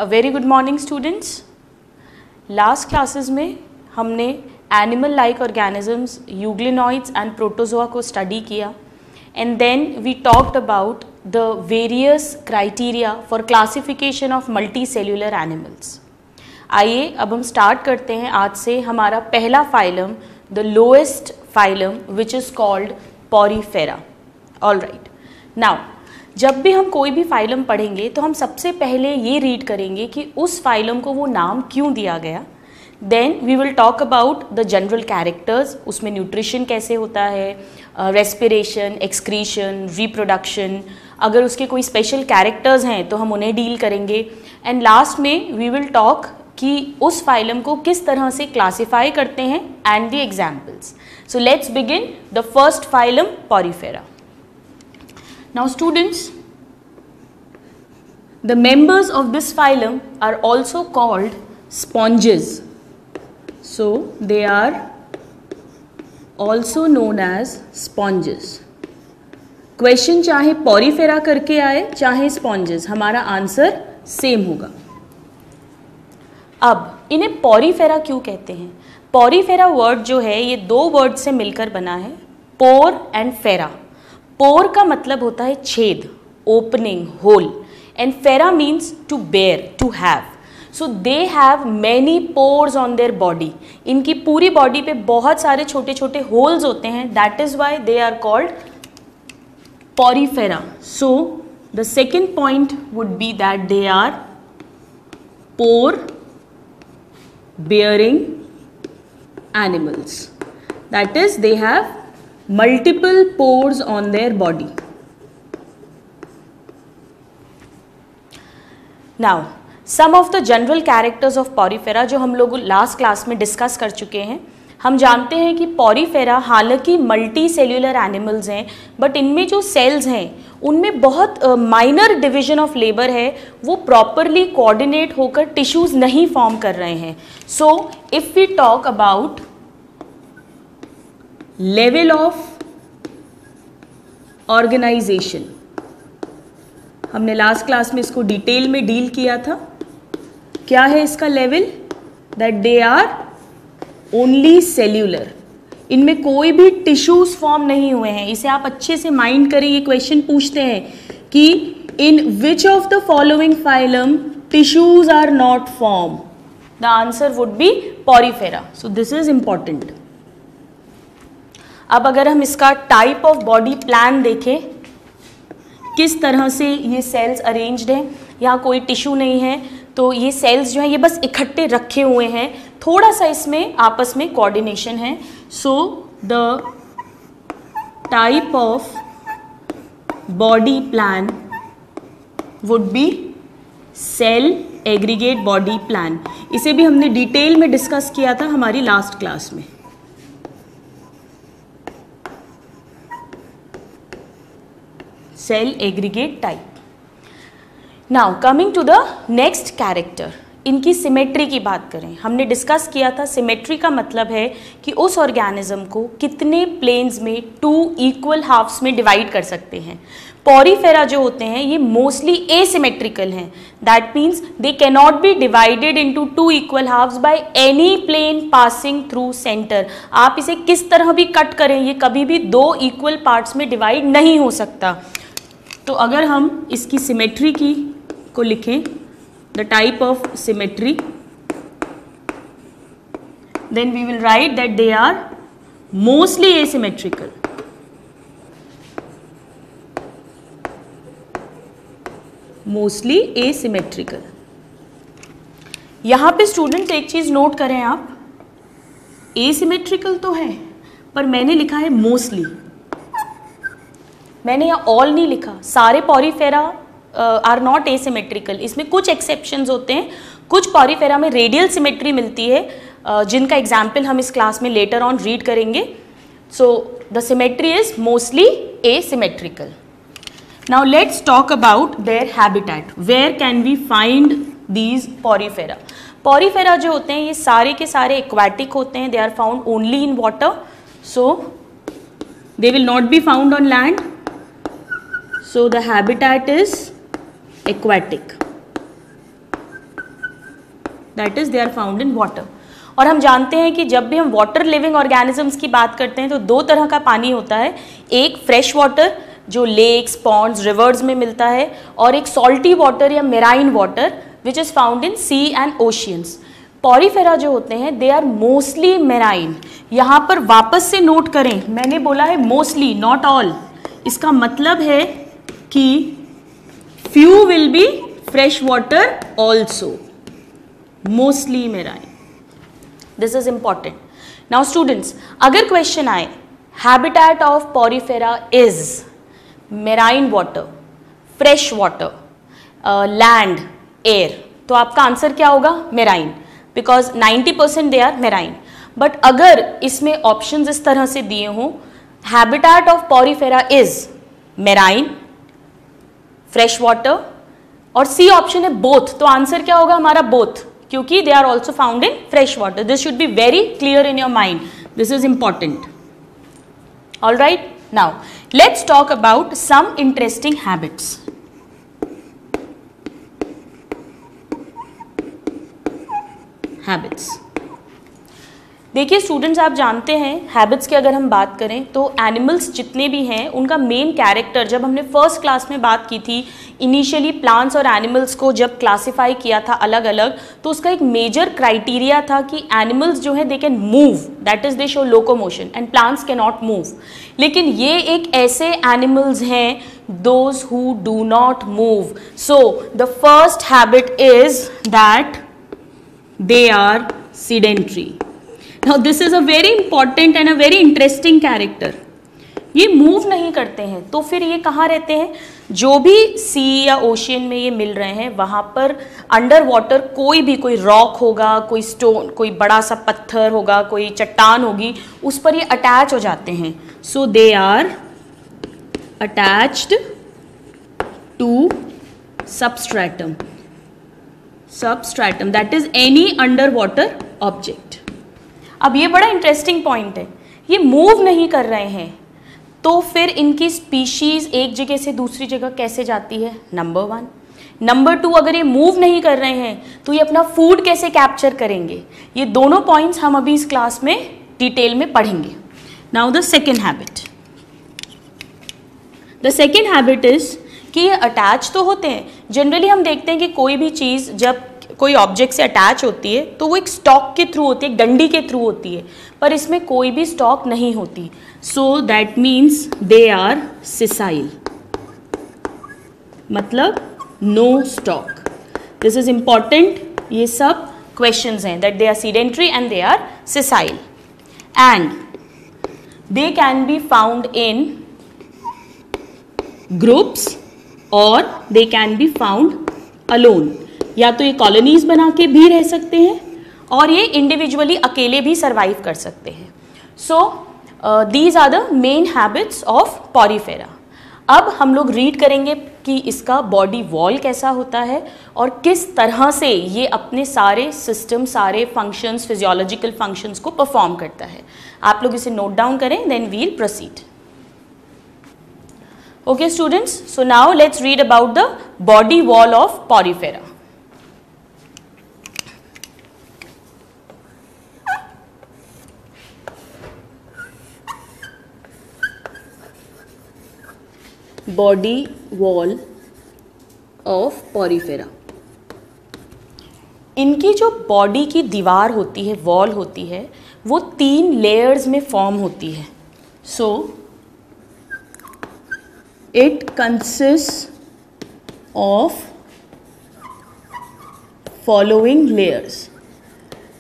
A very good morning students. Last classes में हमने animal like organisms, euglenoids and protozoa को study किया and then we talked about the various criteria for classification of multicellular animals. आइए अब हम start करते हैं आज से हमारा पहला phylum, the lowest phylum which is called Porifera. All right. Now जब भी हम कोई भी फाइलम पढ़ेंगे तो हम सबसे पहले ये रीड करेंगे कि उस फाइलम को वो नाम क्यों दिया गया. Then we will talk about the general characters, उसमें न्यूट्रिशन कैसे होता है, रेस्पिरेशन, एक्सक्रीशन, रिप्रोडक्शन, अगर उसके कोई स्पेशल कैरेक्टर्स हैं तो हम उन्हें डील करेंगे. एंड लास्ट में वी विल टॉक कि उस फाइलम को किस तरह से क्लासीफाई करते हैं and the examples. So let's begin the first phylum Porifera. Now students, the members of this phylum are also called sponges. So they are also known as sponges. Question चाहे Porifera करके आए चाहे sponges, हमारा answer same होगा. अब इन्हें Porifera क्यों कहते हैं? पोरीफेरा वर्ड जो है ये दो वर्ड से मिलकर बना है, पोर एंड फेरा. पोर का मतलब होता है छेद, opening, hole, and fera means to bear, to have. So they have many pores on their body. इनकी पूरी बॉडी पे बहुत सारे छोटे छोटे होल्स होते हैं. That is why they are called Porifera. So the second point would be that they are pore bearing animals. That is, they have multiple pores on their body. Now, some of the general characters of Porifera जो हम लोग last class में discuss कर चुके हैं. हम जानते हैं कि पोरीफेरा हालांकि मल्टी सेल्यूलर एनिमल्स हैं, बट इनमें जो सेल्स हैं उनमें बहुत माइनर डिवीजन ऑफ लेबर है, वो प्रॉपरली कोऑर्डिनेट होकर टिश्यूज नहीं फॉर्म कर रहे हैं. So if we talk about level of organisation, हमने लास्ट क्लास में इसको डिटेल में डील किया था. क्या है इसका level? That they are only cellular. इनमें कोई भी टिश्यूज फॉर्म नहीं हुए हैं. इसे आप अच्छे से माइंड करें. ये क्वेश्चन पूछते हैं कि in which of the following phylum tissues are not form. The answer would be Porifera. So this is important. अब अगर हम इसका टाइप ऑफ बॉडी प्लान देखें, किस तरह से ये सेल्स अरेंज्ड हैं, यहाँ कोई टिश्यू नहीं है, तो ये सेल्स जो हैं ये बस इकट्ठे रखे हुए हैं. थोड़ा सा इसमें आपस में कोऑर्डिनेशन है. So the type of body plan would be cell aggregate body plan. इसे भी हमने डिटेल में डिस्कस किया था हमारी लास्ट क्लास में. Cell aggregate type. Now coming to the next character, इनकी सिमेट्री की बात करें. हमने डिस्कस किया था सिमेट्री का मतलब है कि उस ऑर्गेनिज्म को कितने प्लेन्स में टू इक्वल हाफ्स में डिवाइड कर सकते हैं. पोरीफेरा जो होते हैं ये मोस्टली एसिमेट्रिकल हैं. That means they can not be divided into two equal halves by any plane passing through centre. आप इसे किस तरह भी कट करें, ये कभी भी दो इक्वल पार्ट्स में डिवाइड नहीं हो सकता. तो अगर हम इसकी सिमेट्री की को लिखें, the type of symmetry, then we will write that they are mostly asymmetrical. Mostly asymmetrical. यहां पे स्टूडेंट्स एक चीज नोट करें आप, एसिमेट्रिकल तो है पर मैंने लिखा है मोस्टली. मैंने यहाँ ऑल नहीं लिखा. सारे पोरीफेरा आर नॉट एसिमेट्रिकल. इसमें कुछ एक्सेप्शंस होते हैं. कुछ पोरीफेरा में रेडियल सिमेट्री मिलती है, जिनका एग्जाम्पल हम इस क्लास में लेटर ऑन रीड करेंगे. So the symmetry is mostly asymmetrical. Now let's talk about their habitat. Where can we find these Porifera? Porifera जो होते हैं ये सारे के सारे एक्वाटिक होते हैं. They are found only in water. So they will not be found on land. So the habitat is aquatic. That is they are found in water. और हम जानते हैं कि जब भी हम वाटर लिविंग ऑर्गेनिजम्स की बात करते हैं तो दो तरह का पानी होता है, एक फ्रेश वाटर जो लेक्स, पॉन्ड्स, रिवर्स में मिलता है, और एक सॉल्टी वाटर या marine water which is found in sea and oceans. Porifera जो होते हैं दे आर मोस्टली मेराइन। यहाँ पर वापस से नोट करें, मैंने बोला है मोस्टली, नॉट ऑल। इसका मतलब है कि few will be fresh water also, mostly marine. This is important. Now students, अगर क्वेश्चन आए habitat of Porifera is marine water, fresh water, land, air, तो आपका आंसर क्या होगा? Marine, because 90% they are marine. But अगर इसमें options इस तरह से दिए हों, habitat of Porifera is marine, fresh water, और सी ऑप्शन है बोथ, तो आंसर क्या होगा हमारा? बोथ, क्योंकि दे are also found in fresh water. This should be very clear in your mind, this is important. All right, now let's talk about some interesting habits. Habits, देखिए students, आप जानते हैं habits की अगर हम बात करें तो एनिमल्स जितने भी हैं उनका मेन कैरेक्टर, जब हमने फर्स्ट क्लास में बात की थी इनिशियली प्लांट्स और एनिमल्स को जब क्लासिफाई किया था अलग अलग, तो उसका एक मेजर क्राइटेरिया था कि एनिमल्स जो है they can move, that is they show locomotion, and plants can not move. लेकिन ये एक ऐसे एनिमल्स हैं those who do not move. So the first habit is that they are sedentary. Now this is a very important and a very interesting character. ये move नहीं करते हैं, तो फिर ये कहाँ रहते हैं? जो भी सी या ओशियन में ये मिल रहे हैं वहाँ पर अंडर वाटर कोई रॉक होगा, कोई स्टोन, कोई बड़ा सा पत्थर होगा, कोई चट्टान होगी, उस पर ये अटैच हो जाते हैं। So they are attached to substratum, substratum, that is any underwater object. अब ये बड़ा इंटरेस्टिंग पॉइंट है, ये मूव नहीं कर रहे हैं तो फिर इनकी स्पीशीज एक जगह से दूसरी जगह कैसे जाती है? नंबर 1। नंबर 2, अगर ये मूव नहीं कर रहे हैं तो ये अपना फूड कैसे कैप्चर करेंगे? ये दोनों पॉइंट्स हम अभी इस क्लास में डिटेल में पढ़ेंगे। Now the second habit, the second habit is कि ये अटैच तो होते हैं। जनरली हम देखते हैं कि कोई भी चीज़ जब कोई ऑब्जेक्ट से अटैच होती है तो वो एक स्टॉक के थ्रू होती है, एक डंडी के थ्रू होती है, पर इसमें कोई भी स्टॉक नहीं होती। So that means they are sessile, मतलब no stalk. This is important, ये सब क्वेश्चंस हैं that they are sedentary and they are sessile, and they can be found in groups और they can be found alone. या तो ये colonies बना के भी रह सकते हैं और ये इंडिविजुअली अकेले भी सर्वाइव कर सकते हैं। So these are the main habits of Porifera. अब हम लोग रीड करेंगे कि इसका बॉडी वॉल कैसा होता है और किस तरह से ये अपने सारे सिस्टम, सारे फंक्शंस, फिजियोलॉजिकल फंक्शंस को परफॉर्म करता है। आप लोग इसे नोट डाउन करें, then we'll proceed. Okay students, so now let's read about the body wall of Porifera. Body wall of Porifera. इनकी जो बॉडी की दीवार होती है, वॉल होती है, वो 3 लेयर्स में फॉर्म होती है। सो it consists of following layers.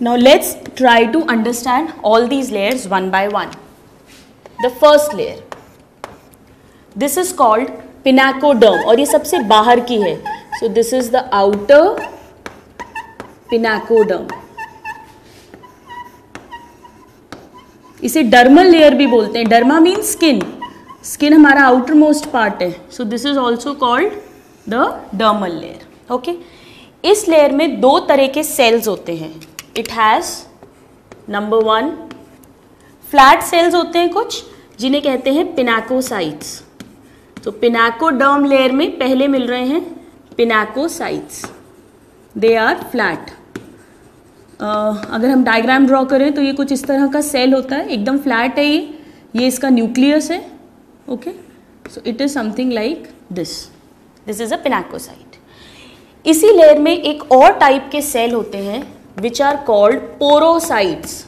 Now let's try to understand all these layers one by one. The first layer, this is called pinacoderm और ये सबसे बाहर की है। So this is the outer pinacoderm. इसे डर्मल लेयर भी बोलते हैं। डर्मा मीन्स स्किन, स्किन हमारा आउटर मोस्ट पार्ट है। सो this is also called the dermal layer. Okay, इस लेयर में 2 तरह के सेल्स होते हैं। It has number 1 flat sales होते हैं कुछ, जिन्हें कहते हैं पिनाकोसाइट्स। तो पिनाकोडर्म लेयर में पहले मिल रहे हैं पिनाकोसाइट्स, दे आर फ्लैट। अगर हम डायग्राम ड्रॉ करें तो ये कुछ इस तरह का सेल होता है, एकदम फ्लैट है ये इसका न्यूक्लियस है. Okay, so it is something like this is a pinacocyte. इसी लेयर में एक और टाइप के सेल होते हैं विच आर कॉल्ड पोरोसाइट्स,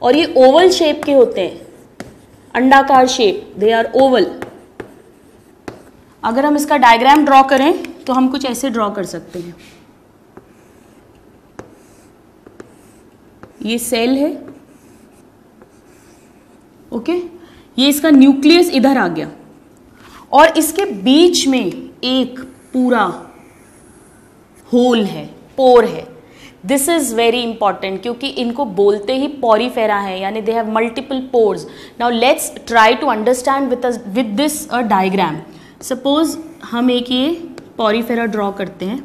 और ये ओवल शेप के होते हैं, अंडाकार शेप, दे आर ओवल. अगर हम इसका डायग्राम ड्रॉ करें तो हम कुछ ऐसे ड्रॉ कर सकते हैं. ये सेल है. ओके, ये इसका न्यूक्लियस इधर आ गया और इसके बीच में एक पूरा होल है, पोर है. दिस इज वेरी इंपॉर्टेंट क्योंकि इनको बोलते ही पॉरीफेरा है, यानी they have multiple pores. Now let's try to understand with this a diagram. Suppose हम एक ये पॉरीफेरा ड्रॉ करते हैं.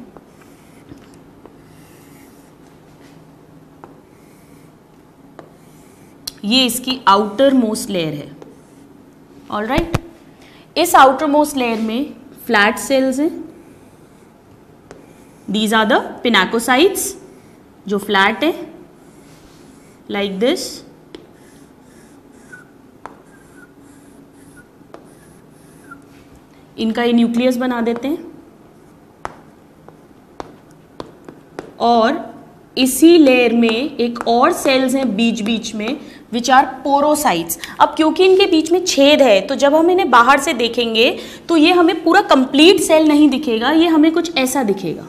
ये इसकी आउटर मोस्ट लेयर है. ऑलराइट, इस आउटर मोस्ट लेयर में फ्लैट सेल्स हैं. दीज आर द पिनाकोसाइट्स जो फ्लैट है, लाइक दिस. इनका ये न्यूक्लियस बना देते हैं और इसी लेयर में एक और सेल्स हैं बीच बीच में विच आर पोरोसाइट्स. अब क्योंकि इनके बीच में छेद है तो जब हम इन्हें बाहर से देखेंगे तो ये हमें पूरा कंप्लीट सेल नहीं दिखेगा, ये हमें कुछ ऐसा दिखेगा.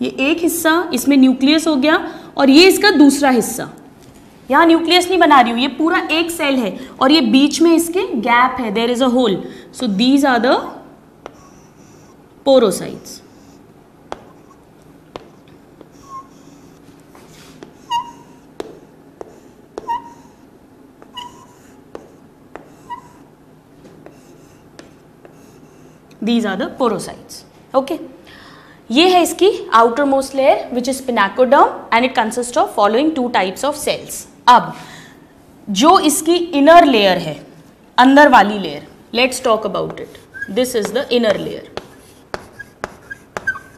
ये एक हिस्सा, इसमें न्यूक्लियस हो गया और ये इसका दूसरा हिस्सा. यहाँ न्यूक्लियस नहीं बना रही हूँ, ये पूरा एक सेल है और ये बीच में इसके गैप है, there is a hole. So these are the porocytes. These are the porocytes. Okay. ये है इसकी outer most layer which is spinacoderm and it consists of following two types of cells. अब जो इसकी inner layer है, अंदर वाली layer, let's talk about it. This is the inner layer.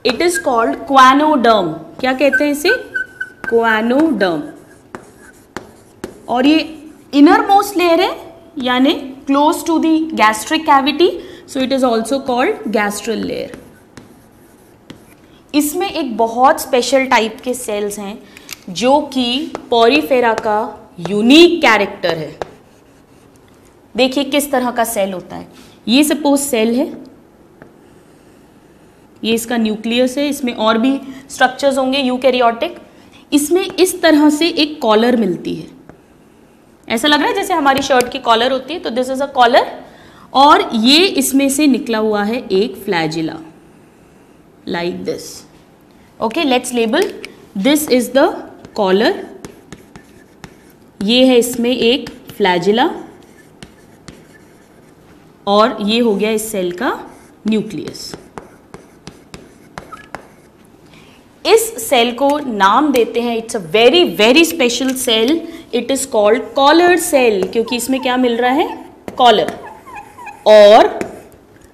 It is called choanoderm. क्या कहते हैं इसे? choanoderm. और ये innermost layer है यानी close to the gastric cavity. So it is also called gastral layer. इसमें एक बहुत स्पेशल टाइप के सेल्स हैं जो कि पॉरीफेरा का यूनिक कैरेक्टर है. देखिए किस तरह का सेल होता है. ये सपोज सेल है, ये इसका न्यूक्लियस है, इसमें और भी स्ट्रक्चर्स होंगे यूकैरियोटिक. इसमें इस तरह से एक कॉलर मिलती है. ऐसा लग रहा है जैसे हमारी शर्ट की कॉलर होती है, तो दिस इज अ कॉलर. और ये इसमें से निकला हुआ है एक flagella like this. Okay, let's label. This is the collar. ये है इसमें एक फ्लैजिला और ये हो गया इस सेल का न्यूक्लियस. इस सेल को नाम देते हैं, it's a very very special cell. It is called collar cell क्योंकि इसमें क्या मिल रहा है? कॉलर. और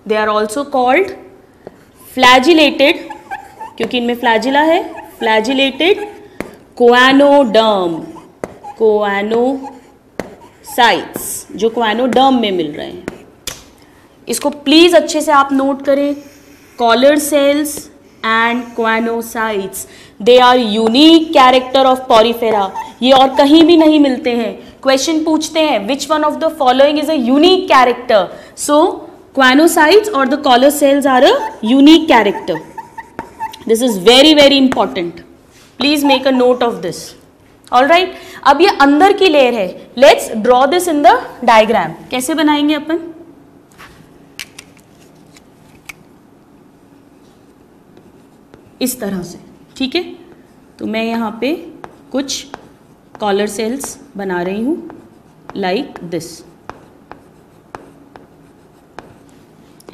they are also called flagellated क्योंकि इनमें फ्लैजिला है. फ्लैजिलेटेड कोआनोडर्म, कोआनोसाइट्स जो कोआनोडर्म में मिल रहे हैं. इसको प्लीज अच्छे से आप नोट करें. Collar cells and choanocytes, they are unique character of Porifera. ये और कहीं भी नहीं मिलते हैं. क्वेश्चन पूछते हैं which one of the following is a unique character. So choanocytes और the collar cells are a unique character. This is very very important. Please make a note of this. Alright, अब ये अंदर की layer है. Let's draw this in the diagram. कैसे बनाएंगे अपन? इस तरह से. ठीक है, तो मैं यहाँ पे कुछ कॉलर सेल्स बना रही हूँ लाइक दिस.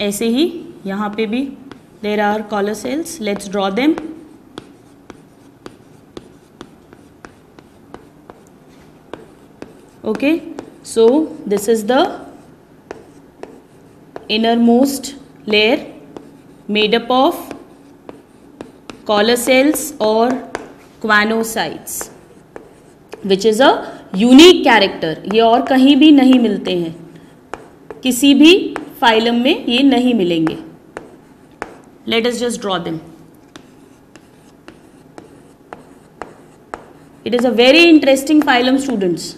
ऐसे ही यहाँ पे भी there are collar cells. Let's draw them. Okay, so this is the innermost layer made up of collar cells or choanocytes. Which is a unique character, ये और कहीं भी नहीं मिलते हैं, किसी भी फाइलम में ये नहीं मिलेंगे. Let us just draw them. It is a very interesting phylum students.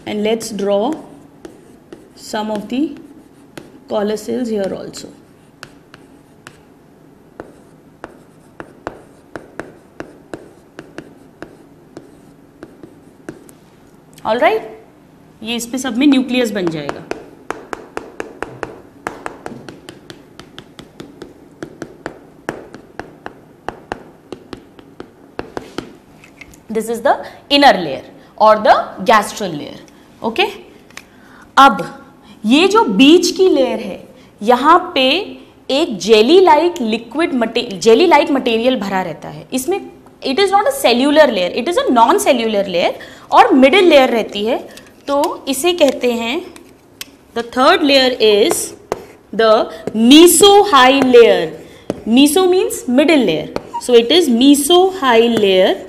And let's draw some of the collar cells here also. All right, ये इस पे सब में न्यूक्लियस बन जाएगा. This is the inner layer or the gastral layer. Okay अब ये जो बीच की लेयर है, यहाँ पे एक जेली लाइक मटेरियल भरा रहता है. इसमें it is not a cellular layer, it is a non cellular layer और मिडिल लेयर रहती है. तो इसे कहते हैं, the third layer is the mesohyl layer. Meso means middle layer, so it is mesohyl layer.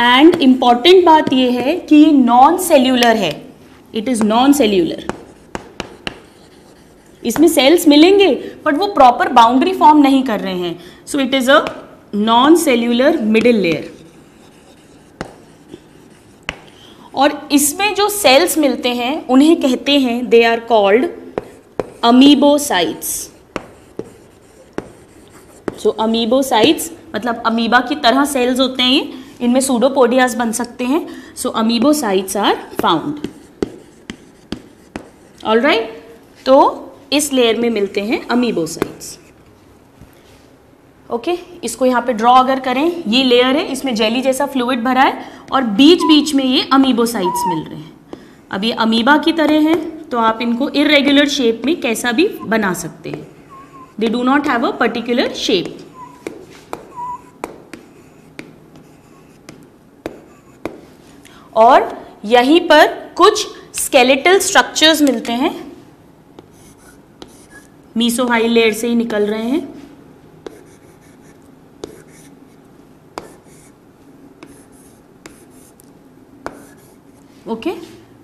And important बात ये है कि ये नॉन सेल्यूलर है. It is non cellular. इसमें सेल्स मिलेंगे बट वो प्रॉपर बाउंड्री फॉर्म नहीं कर रहे हैं. So it is a non cellular middle layer. और इसमें जो सेल्स मिलते हैं उन्हें कहते हैं, they are called amoebocytes. So amoebocytes मतलब अमीबा की तरह सेल्स होते हैं ये, इनमें सूडोपोडियास बन सकते हैं. सो अमीबोसाइट्स आर फाउंड. ऑलराइट, तो इस लेयर में मिलते हैं अमीबोसाइट्स. ओके, इसको यहाँ पे ड्रॉ अगर करें, ये लेयर है, इसमें जेली जैसा फ्लूइड भरा है और बीच बीच में ये अमीबोसाइट्स मिल रहे हैं. अब ये अमीबा की तरह हैं, तो आप इनको इरेगुलर शेप में कैसा भी बना सकते हैं. They do not have a particular shape. और यहीं पर कुछ स्केलेटल स्ट्रक्चर्स मिलते हैं, मीसोहाइल लेयर से ही निकल रहे हैं. Okay,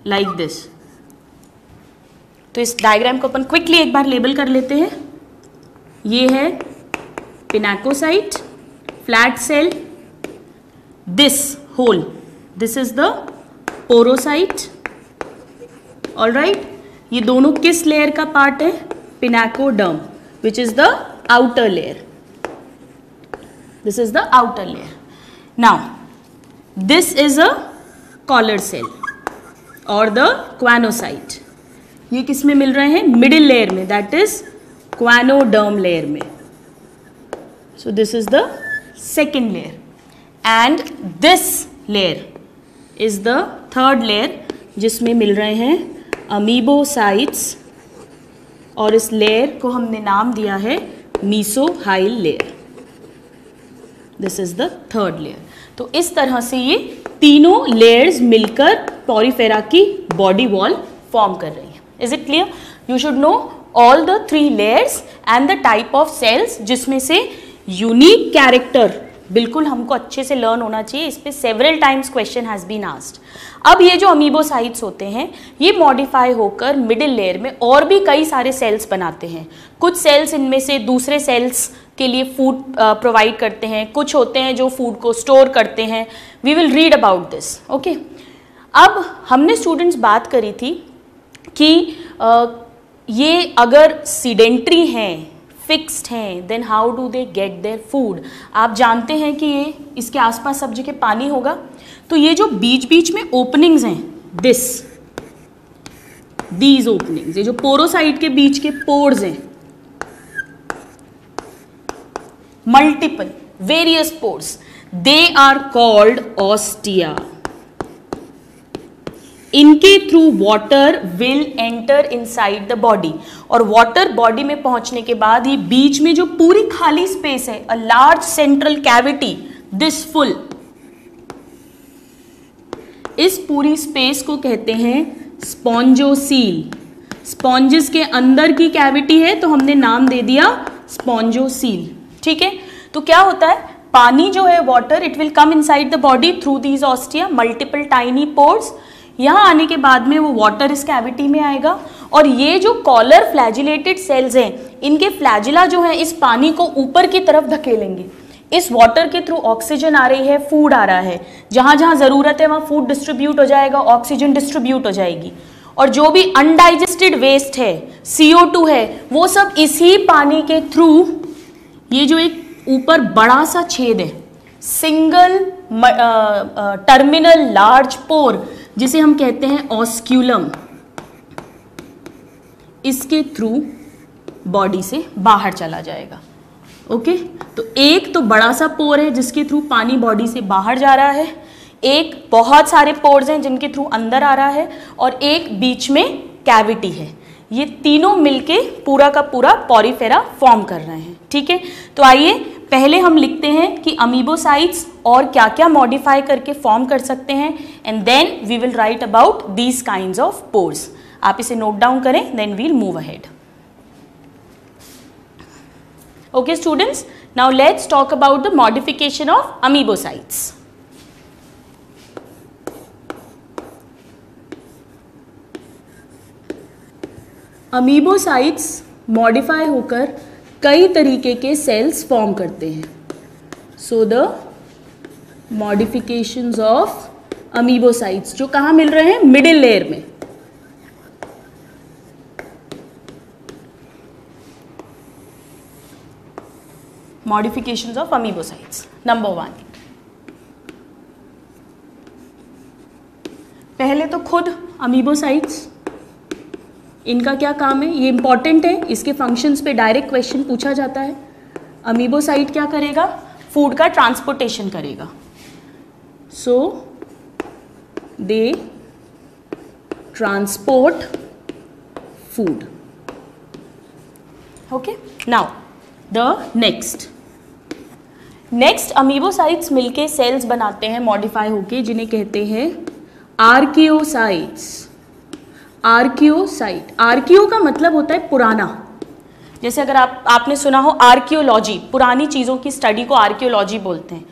like this. तो इस डायग्राम को अपन क्विकली एक बार लेबल कर लेते हैं. ये है pinacocyte, flat cell. This hole, this is the porocyte. All right, ये दोनों किस लेयर का पार्ट है? Pinacoderm, which is the outer layer. This is the outer layer. Now this is a collar cell और द क्वानोसाइट. ये किस में मिल रहे हैं? मिडिल लेयर में, दैट इज क्वानोडर्म लेयर में. So this is the second layer and this layer is the third layer, जिसमें मिल रहे हैं अमीबोसाइट्स. और इस लेयर को हमने नाम दिया है mesohyl layer. This is the third layer. तो इस तरह से ये तीनों लेयर्स मिलकर पोरीफेरा की बॉडी वॉल फॉर्म कर रही है. Is it clear? You should know all the 3 layers and the type of cells, जिसमें से यूनिक कैरेक्टर बिल्कुल हमको अच्छे से लर्न होना चाहिए. इस पे several times question has been asked. अब ये जो अमीबोसाइट्स होते हैं, ये मॉडिफाई होकर मिडिल लेयर में और भी कई सारे सेल्स बनाते हैं. कुछ सेल्स इनमें से दूसरे सेल्स के लिए फूड प्रोवाइड करते हैं, कुछ होते हैं जो फूड को स्टोर करते हैं. We will read about this. Okay, अब हमने स्टूडेंट्स बात करी थी कि ये अगर सीडेंट्री हैं, फिक्स्ड हैं, then how do they get their food. आप जानते हैं कि ये इसके आसपास सब जगह पानी होगा, तो ये जो बीच बीच में ओपनिंग्स हैं, दीज ओपनिंग्स, ये जो पोरोसाइट के बीच के पोर्स हैं, multiple various pores, they are called ostia. इनके through water will enter inside the body. और वाटर बॉडी में पहुंचने के बाद ये बीच में जो पूरी खाली स्पेस है, अ large central cavity, this full, इस पूरी स्पेस को कहते हैं स्पॉन्जोसील. स्पॉन्जेस के अंदर की कैविटी है तो हमने नाम दे दिया स्पॉन्जोसील. ठीक है, तो क्या होता है, पानी जो है water, it will come inside the body through these ostia, multiple tiny pores. यहाँ आने के बाद में वो वाटर इस कैविटी में आएगा और ये जो कॉलर फ्लैजिलेटेड सेल्स हैं, इनके फ्लैजिला जो है इस पानी को ऊपर की तरफ धकेलेंगे। इस वाटर के थ्रू ऑक्सीजन आ रही है, फूड आ रहा है, जहाँ जहाँ ज़रूरत है वहाँ फूड डिस्ट्रीब्यूट हो जाएगा, ऑक्सीजन डिस्ट्रीब्यूट हो जाएगी, और जो भी अनडाइजेस्टेड वेस्ट है, CO2 है, वो सब इसी पानी के थ्रू, ये जो एक ऊपर बड़ा सा छेद है, सिंगल टर्मिनल लार्ज पोर जिसे हम कहते हैं ऑस्क्यूलम, इसके थ्रू बॉडी से बाहर चला जाएगा। ओके, तो एक तो बड़ा सा पोर है जिसके थ्रू पानी बॉडी से बाहर जा रहा है, एक बहुत सारे पोर्स हैं जिनके थ्रू अंदर आ रहा है, और एक बीच में कैविटी है। ये तीनों मिलके पूरा का पूरा पॉरीफेरा फॉर्म कर रहे हैं। ठीक है, तो आइए पहले हम लिखते हैं कि अमीबोसाइट्स और क्या क्या मॉडिफाई करके फॉर्म कर सकते हैं, and then we will write about these kinds of pores. आप इसे नोट डाउन करें, then we'll move ahead. Okay students, now let's talk about the modification of amoebocytes. Amoebocytes modify होकर कई तरीके के सेल्स फॉर्म करते हैं। So the modifications of amoebocytes जो कहाँ मिल रहे हैं? मिडिल लेयर में। Modifications of amoebocytes. Number 1, पहले तो खुद अमीबोसाइट्स, इनका क्या काम है, ये इंपॉर्टेंट है, इसके फंक्शंस पे डायरेक्ट क्वेश्चन पूछा जाता है। अमीबोसाइट क्या करेगा? फूड का ट्रांसपोर्टेशन करेगा। So they transport food. Okay, now the next amoebocytes मिलके सेल्स बनाते हैं मॉडिफाई होके, जिन्हें कहते हैं आर्कियोसाइट्स। आर्कियोसाइट, आर्कियो का मतलब होता है पुराना। जैसे अगर आपने सुना हो आर्कियोलॉजी, पुरानी चीज़ों की स्टडी को आर्कियोलॉजी बोलते हैं।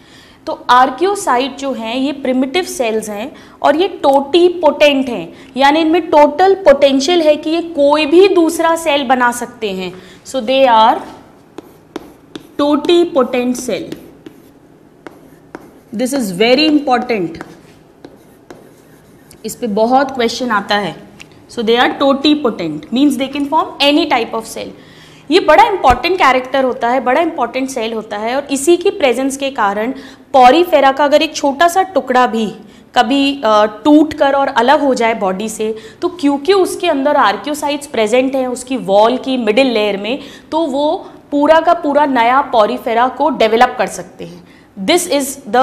तो आर्कियोसाइट जो हैं ये प्रिमिटिव सेल्स हैं और ये टोटी पोटेंट हैं, यानी इनमें टोटल पोटेंशियल है कि ये कोई भी दूसरा सेल बना सकते हैं। So they are totipotent cell. This is very important, इस पे बहुत क्वेश्चन आता है। So they are totipotent, means they can form any type of cell. ये बड़ा इंपॉर्टेंट कैरेक्टर होता है, बड़ा इंपॉर्टेंट सेल होता है, और इसी की प्रेजेंस के कारण पॉरीफेरा का अगर एक छोटा सा टुकड़ा भी कभी टूट कर और अलग हो जाए बॉडी से, तो क्योंकि उसके अंदर आर्कियोसाइट्स प्रेजेंट हैं उसकी वॉल की मिडिल लेयर में, तो वो पूरा का पूरा नया पॉरीफेरा को डेवलप कर सकते हैं। This is the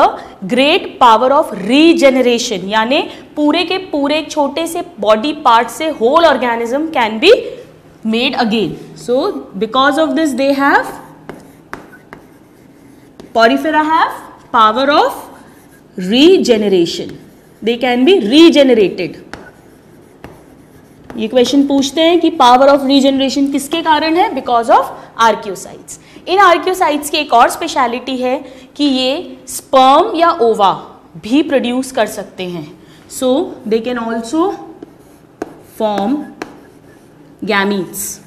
great power of regeneration, यानी पूरे के पूरे छोटे से बॉडी पार्ट से whole organism can be made again. So because of this they have, porifera have power of regeneration, they can be regenerated। ये क्वेश्चन पूछते हैं कि पावर ऑफ रीजनरेशन किसके कारण है? Because of archaeocytes. In archaeocytes की एक और स्पेशलिटी है कि ये स्पर्म या ओवा भी प्रोड्यूस कर सकते हैं। So they can also form gametes,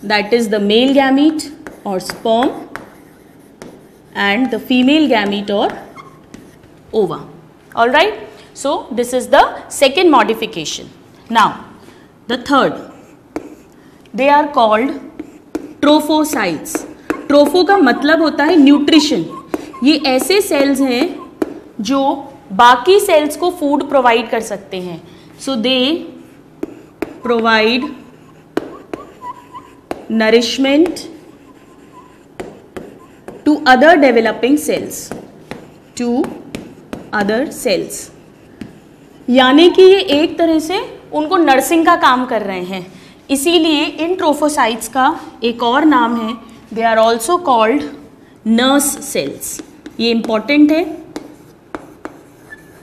that is the male gamete और sperm and the female gamete or ova. All right, so this is the second modification. Now the third, they are called trophocytes. Tropho का मतलब होता है nutrition. ये ऐसे sales हैं जो बाकी सेल्स को फूड प्रोवाइड कर सकते हैं। So they provide nourishment to other developing cells, to other cells, यानी कि ये एक तरह से उनको नर्सिंग का काम कर रहे हैं। इसीलिए इन ट्रोफोसाइट्स का एक और नाम है, they are also called nurse cells. ये इंपॉर्टेंट है,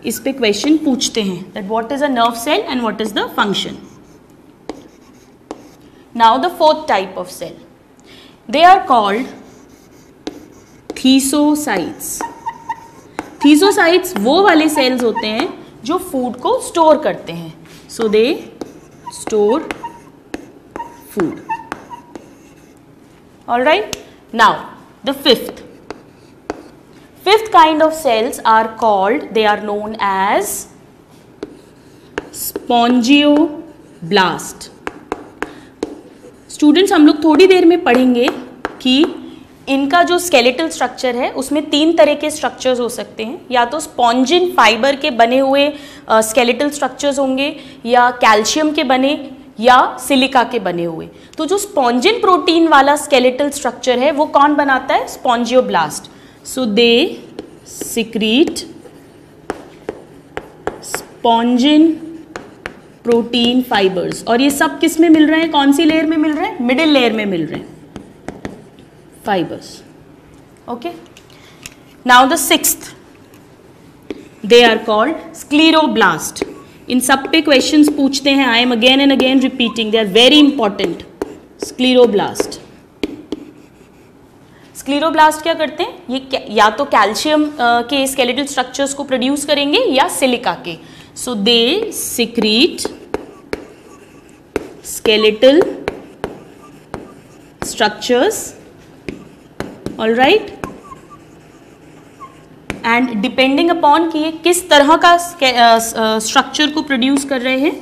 इस पे क्वेश्चन पूछते हैं that what is a nerve cell and what is the function. Now the fourth type of cell, they are called thesocytes. Thesocytes वो वाले सेल्स होते हैं जो फूड को स्टोर करते हैं, so they store food. Alright, now the fifth kind of cells are called, they are known as spongioblast. Students, हम लोग थोड़ी देर में पढ़ेंगे कि इनका जो स्केलेटल स्ट्रक्चर है उसमें 3 तरह के स्ट्रक्चर्स हो सकते हैं, या तो स्पॉन्जिन फाइबर के बने हुए स्केलेटल स्ट्रक्चर्स होंगे, या कैल्शियम के बने, या सिलिका के बने हुए। तो जो स्पॉन्जिन प्रोटीन वाला स्केलेटल स्ट्रक्चर है वो कौन बनाता है? स्पॉन्जियोब्लास्ट। सो दे secrete स्पॉन्जिन प्रोटीन फाइबर्स, और ये सब किस में मिल रहे हैं? कौन सी लेयर में मिल रहे हैं? मिडिल लेयर में मिल रहे हैं fibres. Okay, now the sixth, they are called scleroblast. इन सब पे क्वेश्चंस पूछते हैं, I am again and again repeating, they are very important. Scleroblast, scleroblast क्या करते हैं? ये या तो कैल्शियम के स्केलेटल स्ट्रक्चर्स को प्रोड्यूस करेंगे या सिलिका के। So they secrete skeletal structures, alright, and depending upon कि ये किस तरह का स्ट्रक्चर को प्रोड्यूस कर रहे हैं,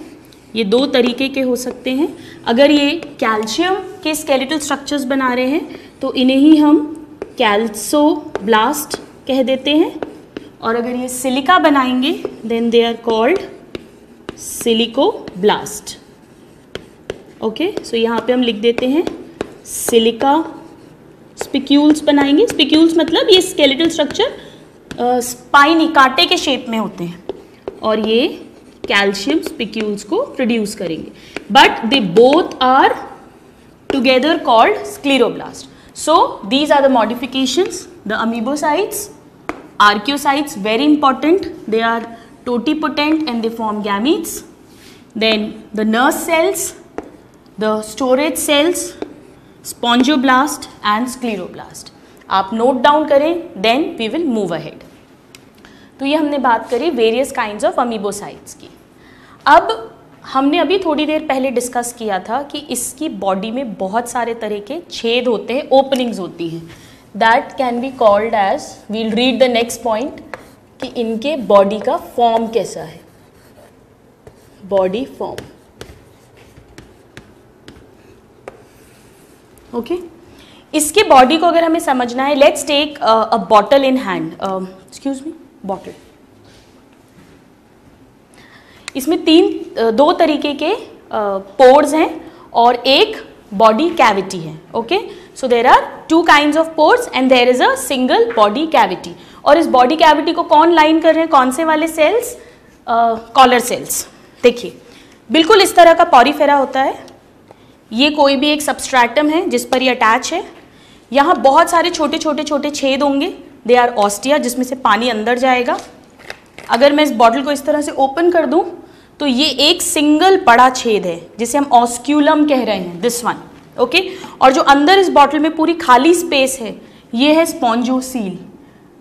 ये 2 तरीके के हो सकते हैं। अगर ये कैल्शियम के स्केलेटल स्ट्रक्चर्स बना रहे हैं तो इन्हें ही हम कैल्सोब्लास्ट कह देते हैं, और अगर ये सिलिका बनाएंगे then they are called silicoblast. Okay, so यहाँ पे हम लिख देते हैं सिलिका स्पिक्यूल्स बनाएंगे। स्पिक्यूल्स मतलब ये स्केलेटल स्ट्रक्चर स्पाइनी कांटे के शेप में होते हैं, और ये कैल्शियम स्पिक्यूल्स को प्रोड्यूस करेंगे, but they both are together called scleroblast. So these are the modifications. The amoebocytes, archaeocytes, very important, they are totipotent and they form gametes. Then the nurse cells, the storage cells, spongioblast and scleroblast. आप note down करें, then we will move ahead. तो ये हमने बात करी various kinds of amoebocytes की। अब हमने अभी थोड़ी देर पहले डिस्कस किया था कि इसकी बॉडी में बहुत सारे तरह के छेद होते हैं, ओपनिंग्स होती हैं, that can be called as, we'll read the next point, कि इनके बॉडी का फॉर्म कैसा है, बॉडी फॉर्म। ओके, इसके बॉडी को अगर हमें समझना है, let's take a bottle in hand, excuse me, bottle. इसमें 2 तरीके के पोर्स हैं और एक बॉडी कैविटी है। Okay, so there are 2 kinds of pores and there is a single body cavity. और इस बॉडी कैविटी को कौन लाइन कर रहे हैं? कौन से वाले सेल्स? Collar sales. देखिए, बिल्कुल इस तरह का पॉरीफेरा होता है, ये कोई भी एक सबस्ट्रैटम है जिस पर ये अटैच है। यहाँ बहुत सारे छोटे छोटे छोटे छेद होंगे, दे आर ऑस्टिया, जिसमें से पानी अंदर जाएगा। अगर मैं इस बॉटल को इस तरह से ओपन कर दूं तो ये एक सिंगल बड़ा छेद है जिसे हम ऑस्क्यूलम कह रहे हैं, दिस वन। ओके, और जो अंदर इस बॉटल में पूरी खाली स्पेस है ये है spongocoel,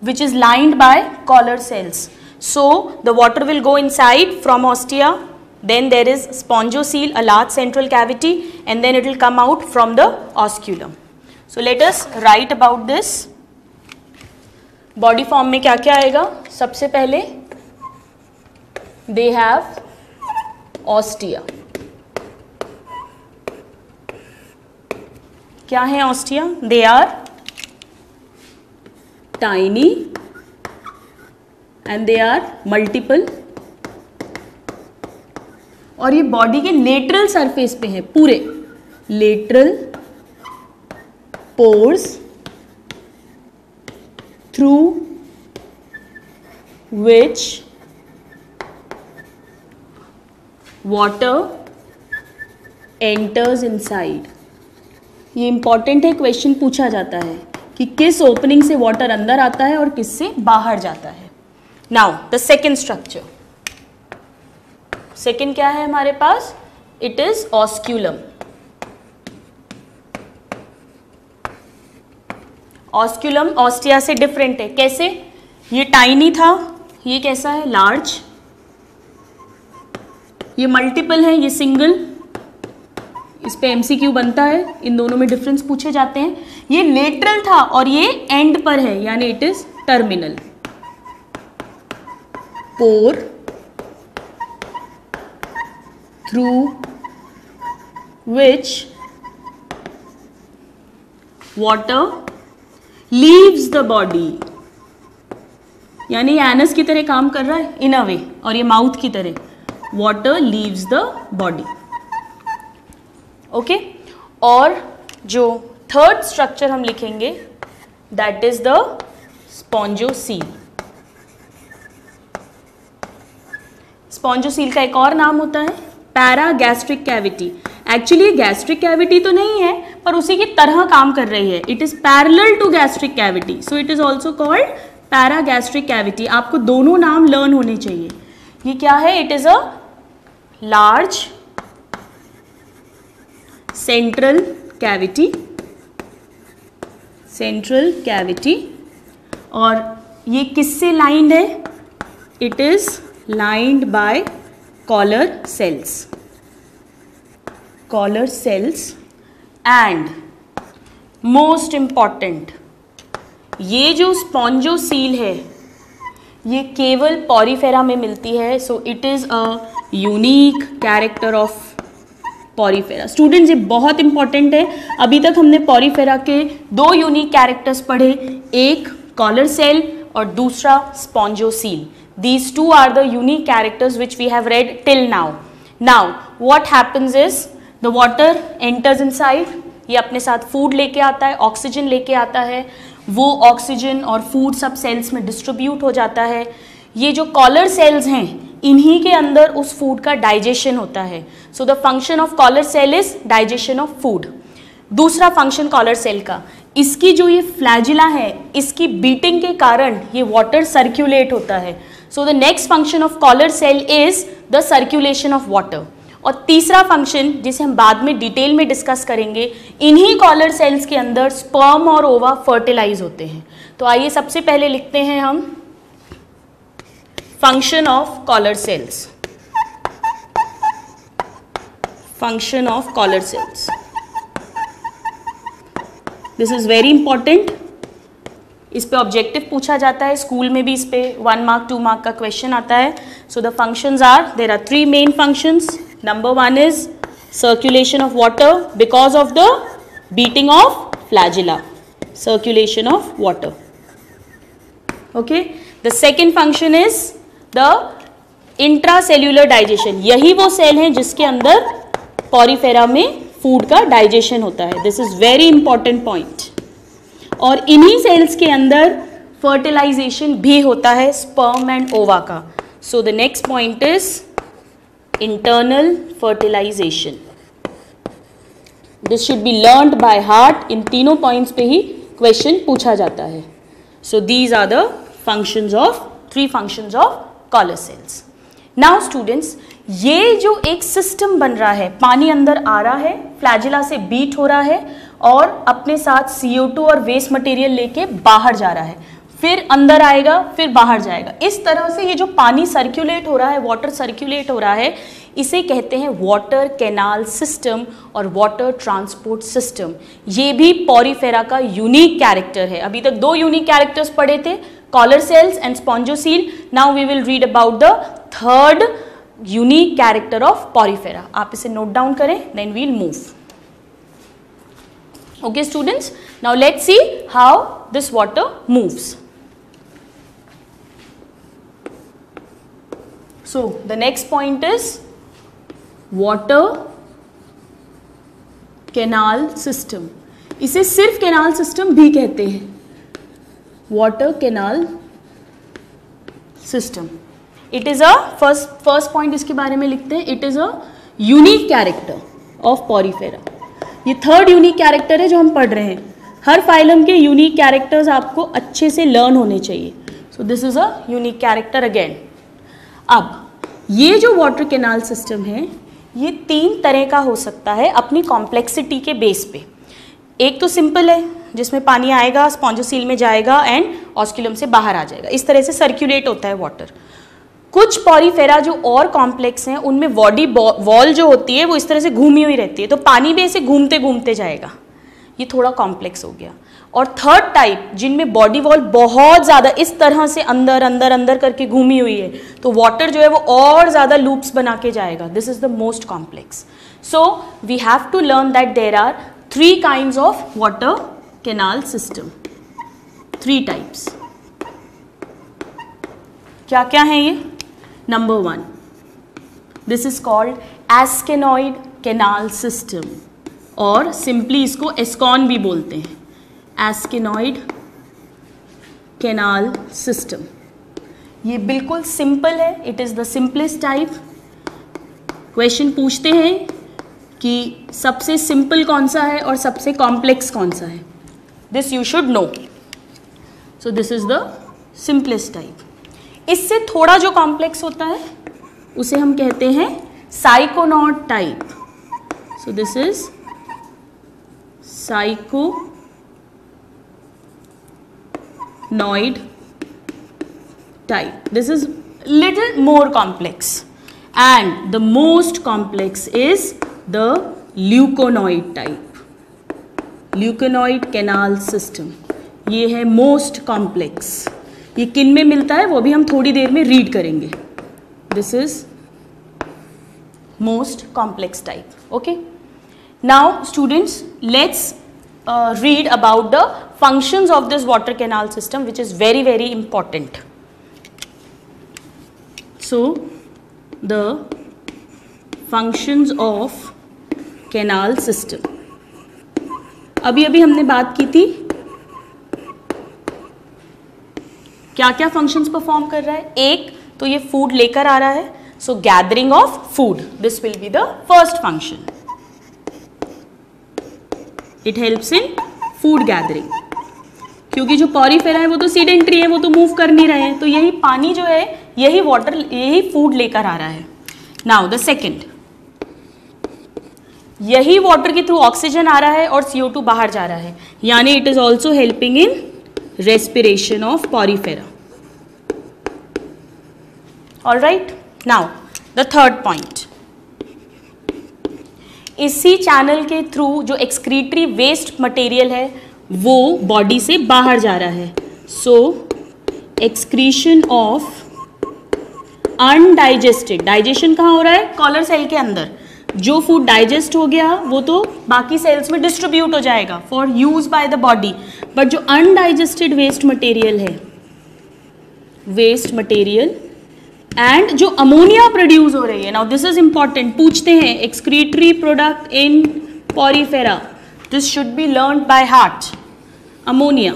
which is lined by collar cells. So the water will go inside from ostia, then there is spongiocoel, a large central cavity, and then it will come out from the osculum. So let us write about this. Body form में क्या क्या आएगा? सबसे पहले they have ostia. क्या है ostia? They are tiny and they are multiple, और ये बॉडी के लेटरल सरफेस पे है, पूरे lateral pores through which water enters inside. ये इंपॉर्टेंट है, क्वेश्चन पूछा जाता है कि किस ओपनिंग से वाटर अंदर आता है और किस से बाहर जाता है। Now the second structure, second क्या है हमारे पास? It is osculum. Osculum ostia से डिफरेंट है। कैसे? ये टाइनी था, ये कैसा है? लार्ज। ये मल्टीपल है, ये सिंगल। इस पे एमसीक्यू बनता है, इन दोनों में डिफरेंस पूछे जाते हैं। ये लेटरल था और ये एंड पर है, यानी it is terminal. Pore through which water leaves the body, यानी एनस की तरह काम कर रहा है इन अ वे, और ये माउथ की तरह, water leaves the body. Okay, और जो थर्ड स्ट्रक्चर हम लिखेंगे that is the spongocoel. Spongocoel का एक और नाम होता है paragastric cavity. Actually gastric cavity तो नहीं है, पर उसी की तरह काम कर रही है। It is parallel to gastric cavity, so it is also called paragastric cavity. आपको दोनों नाम लर्न होने चाहिए। ये क्या है? It is a large central cavity, central cavity. और ये किससे लाइंड है? It is lined by collar cells, collar cells. And most important, ये जो स्पॉन्जोसील है ये केवल पॉरीफेरा में मिलती है। So it is a unique character of Porifera. Students, ये बहुत इंपॉर्टेंट है। अभी तक हमने पॉरीफेरा के दो यूनिक कैरेक्टर्स पढ़े, एक कॉलर सेल और दूसरा spongocoel. These two are the unique characters which we have read till now. Now, what happens is the water enters inside. ये अपने साथ फूड लेके आता है, ऑक्सीजन लेके आता है। वो ऑक्सीजन और फूड सब सेल्स में डिस्ट्रीब्यूट हो जाता है। ये जो कॉलर सेल्स हैं, इन्हीं के अंदर उस फूड का डाइजेशन होता है। So the function of collar cell is digestion of food. दूसरा फंक्शन कॉलर सेल का, इसकी जो ये फ्लैजिला है, इसकी बीटिंग के कारण ये वाटर सर्कुलेट होता है। So the next function of collar cell is the circulation of water. और तीसरा फंक्शन, जिसे हम बाद में डिटेल में डिस्कस करेंगे, इन्हीं कॉलर सेल्स के अंदर स्पर्म और ओवा फर्टिलाइज होते हैं। तो आइए सबसे पहले लिखते हैं हम function of collar cells. Function of collar cells, this is very important. इस पे ऑब्जेक्टिव पूछा जाता है, स्कूल में भी इस पे 1 मार्क 2 मार्क का क्वेश्चन आता है। So the functions are, there are 3 main functions. Number 1 is circulation of water because of the beating of flagella, circulation of water. Okay, the second function is the intracellular digestion. यही वो cell है जिसके अंदर Porifera में food का digestion होता है। This is very important point. और इन्हीं सेल्स के अंदर फर्टिलाइजेशन भी होता है स्पर्म एंड ओवा का। So the next point is internal fertilisation. This should be learned by heart. इन तीनों पॉइंट्स पे ही क्वेश्चन पूछा जाता है। So these are the functions of 3 functions of collar cells. Now students, ये जो एक सिस्टम बन रहा है, पानी अंदर आ रहा है, फ्लैजिला से बीट हो रहा है और अपने साथ CO2 और वेस्ट मटेरियल लेके बाहर जा रहा है, फिर अंदर आएगा, फिर बाहर जाएगा। इस तरह से ये जो पानी सर्कुलेट हो रहा है, वाटर सर्कुलेट हो रहा है, इसे कहते हैं वाटर कैनाल सिस्टम और वाटर ट्रांसपोर्ट सिस्टम। ये भी पॉरीफेरा का यूनिक कैरेक्टर है। अभी तक 2 यूनिक कैरेक्टर्स पढ़े थे, collar cells and spongocoel. Now we will read about the third unique character of Porifera. आप इसे नोट डाउन करें, then we'll move. Okay students, now let's see how this water moves. So the next point is water canal system. इसे सिर्फ canal system भी कहते हैं, water canal system. It is a first point इसके बारे में लिखते हैं, it is a unique character of Porifera. ये थर्ड यूनिक कैरेक्टर है जो हम पढ़ रहे हैं। हर फाइलम के यूनिक कैरेक्टर्स आपको अच्छे से लर्न होने चाहिए। सो this is a unique character again. अब ये जो वाटर कैनाल सिस्टम है, ये 3 तरह का हो सकता है अपनी कॉम्प्लेक्सिटी के बेस पे। एक तो सिंपल है जिसमें पानी आएगा, स्पॉन्जोसील में जाएगा एंड ऑस्क्यूलम से बाहर आ जाएगा, इस तरह से सर्कुलेट होता है वाटर। कुछ पॉरीफेरा जो और कॉम्प्लेक्स हैं उनमें बॉडी वॉल जो होती है वो इस तरह से घूमी हुई रहती है, तो पानी भी ऐसे घूमते घूमते जाएगा, ये थोड़ा कॉम्प्लेक्स हो गया। और थर्ड टाइप जिनमें बॉडी वॉल बहुत ज़्यादा इस तरह से अंदर अंदर अंदर करके घूमी हुई है, तो वाटर जो है वो और ज़्यादा लूप्स बना के जाएगा, this is the most complex. So we have to learn that there are 3 kinds of water canal system, 3 types. क्या क्या है ये? Number 1, this is called ascanoid canal system, और सिंपली इसको एस्कॉन भी बोलते हैं, एस्केनॉइड कैनाल सिस्टम। ये बिल्कुल सिंपल है, it is the simplest type. Question पूछते हैं कि सबसे सिंपल कौन सा है और सबसे कॉम्प्लेक्स कौन सा है, this you should no. So this is the simplest type. इससे थोड़ा जो कॉम्प्लेक्स होता है उसे हम कहते हैं syconoid type. So this is syconoid type, this is little more complex, and the most complex is the leuconoid type, leuconoid canal system. ये है मोस्ट कॉम्प्लेक्स। ये किन में मिलता है वो भी हम थोड़ी देर में रीड करेंगे। This is most complex type. Okay, now students let's read about the functions of this water canal system, which is very very important. So the functions of canal system, अभी अभी हमने बात की थी क्या क्या फंक्शंस परफॉर्म कर रहा है। एक तो ये फूड लेकर आ रहा है, so gathering of food, this will be the first function. It helps in food gathering, क्योंकि जो पॉरीफेरा है वो तो सीडेंट्री है, वो तो मूव कर नहीं रहे हैं, तो यही पानी जो है यही वाटर यही फूड लेकर आ रहा है। नाउ द सेकेंड, यही वाटर के थ्रू ऑक्सीजन आ रहा है और CO2 बाहर जा रहा है, यानी it is also helping in respiration of porifera. All right, now the third point, इसी चैनल के थ्रू जो एक्सक्रीटरी वेस्ट मटेरियल है वो बॉडी से बाहर जा रहा है, सो एक्सक्रीशन ऑफ अनडाइजेस्टेड, डाइजेशन कहाँ हो रहा है? कॉलर सेल के अंदर। जो फूड डाइजेस्ट हो गया वो तो बाकी सेल्स में डिस्ट्रीब्यूट हो जाएगा for use by the body, but जो अनडाइजेस्टेड वेस्ट मटेरियल है, वेस्ट मटेरियल एंड जो अमोनिया प्रोड्यूस हो रही है, नाउ दिस इज इंपॉर्टेंट, पूछते हैं excretory product in Porifera, this should be learned by heart. Ammonia,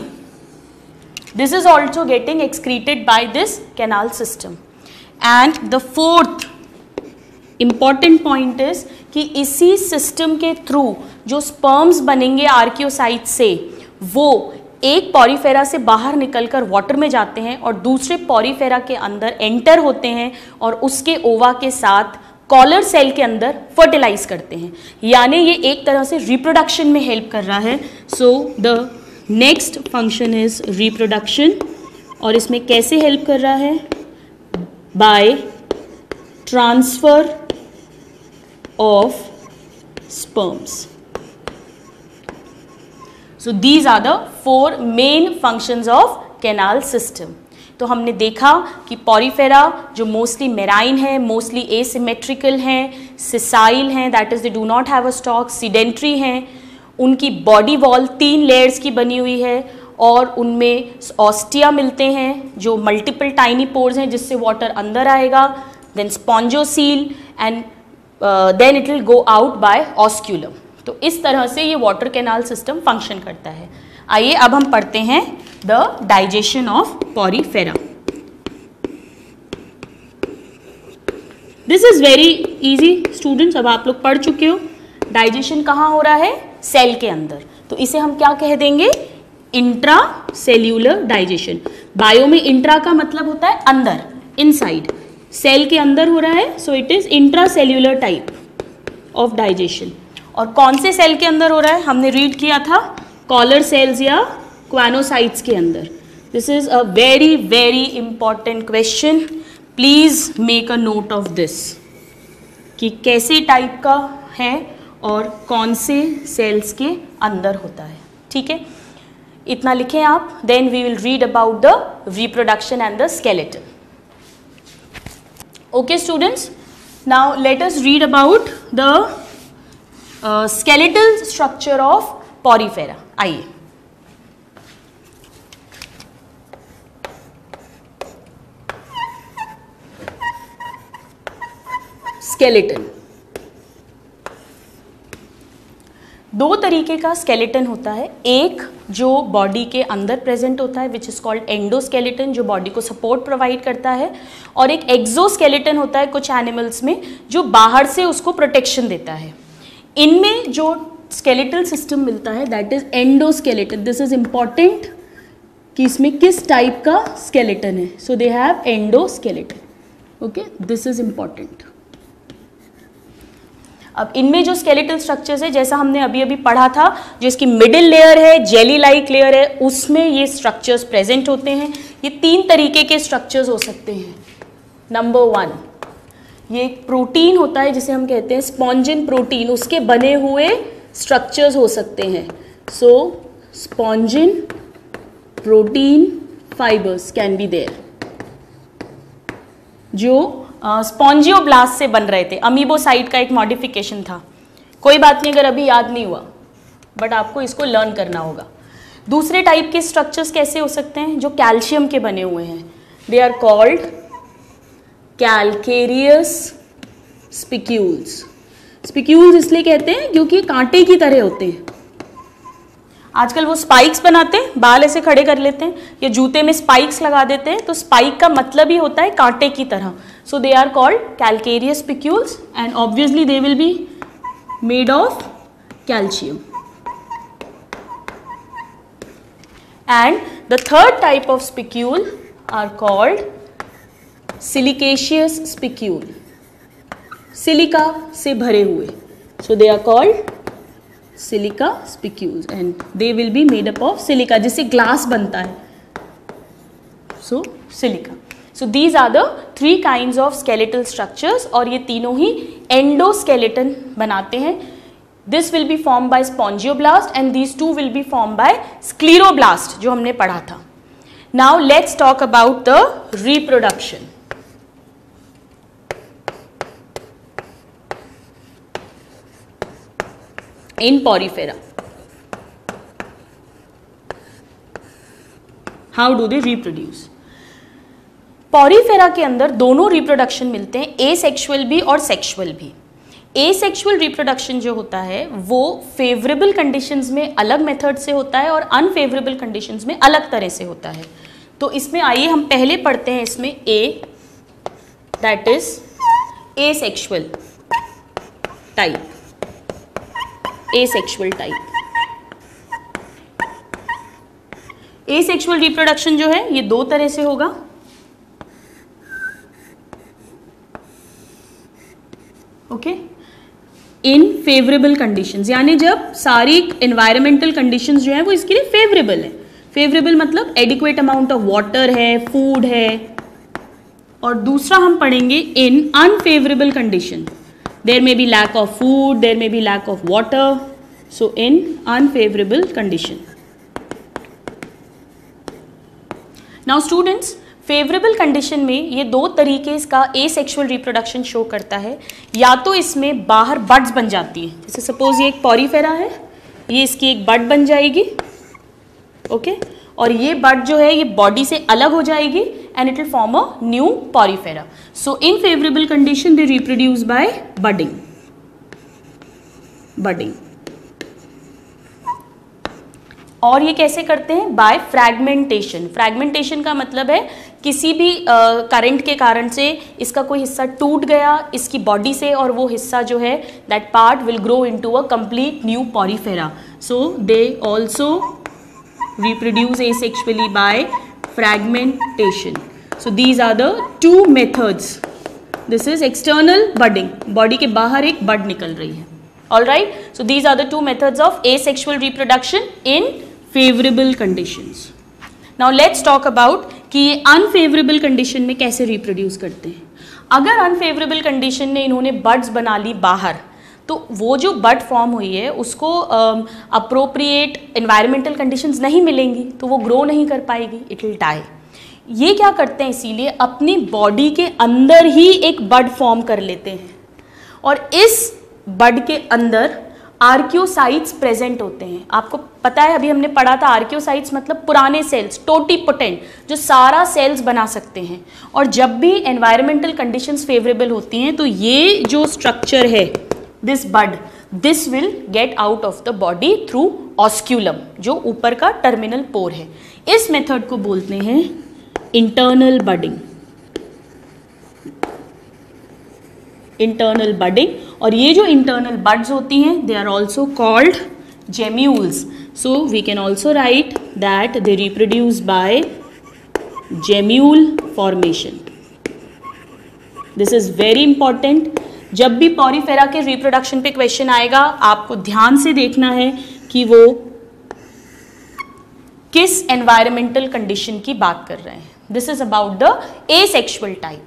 this is also getting excreted by this canal system. And the fourth important point is कि इसी system के through जो sperms बनेंगे archaeocyte से, वो एक पॉरीफेरा से बाहर निकलकर वाटर में जाते हैं और दूसरे पॉरीफेरा के अंदर एंटर होते हैं और उसके ओवा के साथ कॉलर सेल के अंदर फर्टिलाइज करते हैं, यानी ये एक तरह से रिप्रोडक्शन में हेल्प कर रहा है। So the next function is reproduction, और इसमें कैसे हेल्प कर रहा है? By transfer of sperms. So these are the 4 main functions of canal system. तो हमने देखा कि पॉरीफेरा जो मोस्टली मेराइन है, मोस्टली एसिमेट्रिकल हैं, सिसाइल हैं, that is they do not have a stock, sedentary हैं, उनकी बॉडी वॉल 3 लेयर्स की बनी हुई है और उनमें ऑस्टिया मिलते हैं जो मल्टीपल टाइनी पोर्स हैं जिससे वाटर अंदर आएगा, then spongocoel and then it will go out by osculum. तो इस तरह से ये वाटर कैनाल सिस्टम फंक्शन करता है। आइए अब हम पढ़ते हैं the digestion of Porifera. This is very easy students, अब आप लोग पढ़ चुके हो। डाइजेशन कहाँ हो रहा है? सेल के अंदर, तो इसे हम क्या कह देंगे? Intra cellular digestion. बायो में इंट्रा का मतलब होता है अंदर, इनसाइड, सेल के अंदर हो रहा है, so it is intra cellular type of digestion. और कौन से सेल के अंदर हो रहा है? हमने रीड किया था कॉलर सेल्स या क्वानोसाइट्स के अंदर. This is a very very important question. Please make a note of this कि कैसे टाइप का है और कौन से सेल्स के अंदर होता है. ठीक है, इतना लिखें आप. Then we will read about the reproduction and the skeleton. Okay students, now let us read about the skeletal structure of porifera. आइए, स्केलेटन. दो तरीके का स्केलेटन होता है. एक जो बॉडी के अंदर प्रेजेंट होता है विच इज कॉल्ड एंडोस्केलेटन, जो बॉडी को सपोर्ट प्रोवाइड करता है, और एक एक्सोस्केलेटन होता है कुछ एनिमल्स में जो बाहर से उसको प्रोटेक्शन देता है. इनमें जो स्केलेटल सिस्टम मिलता है that is endoskeleton. This is important कि इसमें किस टाइप का स्केलेटन है. So they have endoskeleton. Okay, this is important. अब इनमें जो स्केलेटल स्ट्रक्चर्स है जैसा हमने अभी अभी पढ़ा था, जो इसकी मिडिल लेयर है, जेली लाइक लेयर है, उसमें ये स्ट्रक्चर्स प्रेजेंट होते हैं. ये तीन तरीके के स्ट्रक्चर्स हो सकते हैं. नंबर 1, ये एक प्रोटीन होता है जिसे हम कहते हैं स्पॉन्जिन प्रोटीन, उसके बने हुए स्ट्रक्चर्स हो सकते हैं. So spongin protein fibres can be there, जो स्पॉन्जियोब्लास्ट से बन रहे थे. अमीबोसाइट का एक मॉडिफिकेशन था. कोई बात नहीं अगर अभी याद नहीं हुआ, बट आपको इसको लर्न करना होगा. दूसरे टाइप के स्ट्रक्चर्स कैसे हो सकते हैं? जो कैल्शियम के बने हुए हैं. They are called calcareous spicules. Spicules इसलिए कहते हैं क्योंकि कांटे की तरह होते हैं. आजकल वो स्पाइक्स बनाते हैं, बाल ऐसे खड़े कर लेते हैं या जूते में स्पाइक्स लगा देते हैं, तो स्पाइक का मतलब ही होता है कांटे की तरह. So they are called calcareous spicules and obviously they will be made of calcium. And the third type of spicule are called siliceous spicule. Silica से भरे हुए. So they are called silica spicules and they will be made up of silica, जिससे glass बनता है. So silica. So these are the 3 kinds of skeletal structures और ये तीनों ही एंडोस्केलेटन बनाते हैं. This will be form by spongioblast and these two will be form by scleroblast, जो हमने पढ़ा था. Now let's talk about the reproduction. in porifera. How do they reproduce? Porifera के अंदर दोनों रिप्रोडक्शन मिलते हैं, एसेक्सुअल भी और सेक्सुअल भी. एसेक्सुअल रिप्रोडक्शन जो होता है वो फेवरेबल कंडीशंस में अलग मेथड से होता है और अनफेवरेबल कंडीशंस में अलग तरह से होता है. तो इसमें आइए हम पहले पढ़ते हैं इसमें A, that is asexual type. Asexual type. Asexual reproduction जो है ये दो तरह से होगा. ओके, इन फेवरेबल कंडीशंस, यानी जब सारी एनवायरमेंटल कंडीशंस जो है वो इसके लिए फेवरेबल है. फेवरेबल मतलब एडिक्वेट अमाउंट ऑफ वाटर है, फूड है. और दूसरा हम पढ़ेंगे in unfavourable condition. There may be lack of food, there may be lack of water, so in unfavorable condition. Now students, favourable condition में ये दो तरीके इसका एसेक्सुअल रिप्रोडक्शन शो करता है. या तो इसमें बाहर बड्स बन जाती हैं, जैसे सपोज ये एक पोरीफेरा है, ये इसकी एक बड बन जाएगी. ओके, और ये बड जो है ये बॉडी से अलग हो जाएगी and it will form a new porifera. So in favorable condition they reproduce by budding. और ये कैसे करते हैं? Bye fragmentation. फ्रैगमेंटेशन का मतलब है किसी भी करंट के कारण से इसका कोई हिस्सा टूट गया इसकी बॉडी से, और वो हिस्सा जो है that part will grow into a complete new Porifera. So they also reproduce asexually by fragmentation. So these are the two methods. This is external budding, body के बाहर एक बड निकल रही है. All right, so these are the two methods of asexual reproduction in favorable conditions. Now let's talk about कि ये unfavorable condition में कैसे reproduce करते हैं. अगर unfavorable condition ने इन्होंने buds बना ली बाहर, तो वो जो बड फॉर्म हुई है उसको अप्रोप्रिएट एनवायरमेंटल कंडीशंस नहीं मिलेंगी, तो वो ग्रो नहीं कर पाएगी, इट विल डाई. ये क्या करते हैं, इसीलिए अपनी बॉडी के अंदर ही एक बड फॉर्म कर लेते हैं और इस बड के अंदर आर्कियोसाइट्स प्रेजेंट होते हैं. आपको पता है, अभी हमने पढ़ा था आर्कियोसाइट्स मतलब पुराने सेल्स, टोटीपोटेंट, जो सारा सेल्स बना सकते हैं. और जब भी एनवायरमेंटल कंडीशंस फेवरेबल होती हैं तो ये जो स्ट्रक्चर है, this bud, this will get out of the body through osculum, जो ऊपर का टर्मिनल पोर है. इस मेथड को बोलते हैं इंटरनल बडिंग. Internal budding. और ये जो इंटरनल बड्स होती हैं, they are also called gemmules. So we can also write that they reproduce by gemmule formation. This is very important. जब भी पॉरीफेरा के रिप्रोडक्शन पे क्वेश्चन आएगा, आपको ध्यान से देखना है कि वो किस एनवायरमेंटल कंडीशन की बात कर रहे हैं. This is about the asexual type.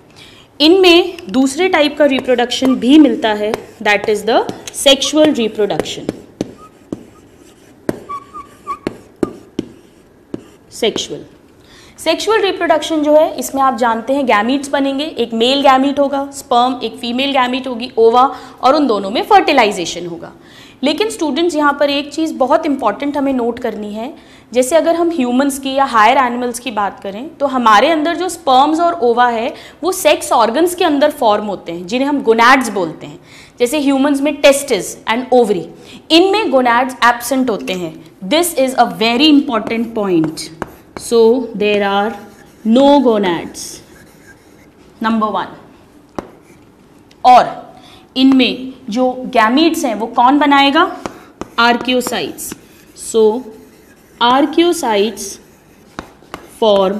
इनमें दूसरे टाइप का रिप्रोडक्शन भी मिलता है, that is the sexual reproduction. Sexual reproduction जो है, इसमें आप जानते हैं गैमीट्स बनेंगे. एक मेल गैमीट होगा, स्पर्म, एक फीमेल गैमीट होगी, ओवा, और उन दोनों में फर्टिलाइजेशन होगा. लेकिन स्टूडेंट्स, यहाँ पर एक चीज़ बहुत इंपॉर्टेंट हमें नोट करनी है. जैसे अगर हम ह्यूमंस की या हायर एनिमल्स की बात करें, तो हमारे अंदर जो स्पर्म्स और ओवा है वो सेक्स ऑर्गन्स के अंदर फॉर्म होते हैं, जिन्हें हम गोनैड्स बोलते हैं. जैसे ह्यूमंस में टेस्टिस एंड ओवरी, इनमें गोनैड्स एब्सेंट होते हैं. This is a very important point. So there are no gonads, number 1. और इनमें जो गैमीट्स हैं वो कौन बनाएगा, archaeocytes. So archaeocytes form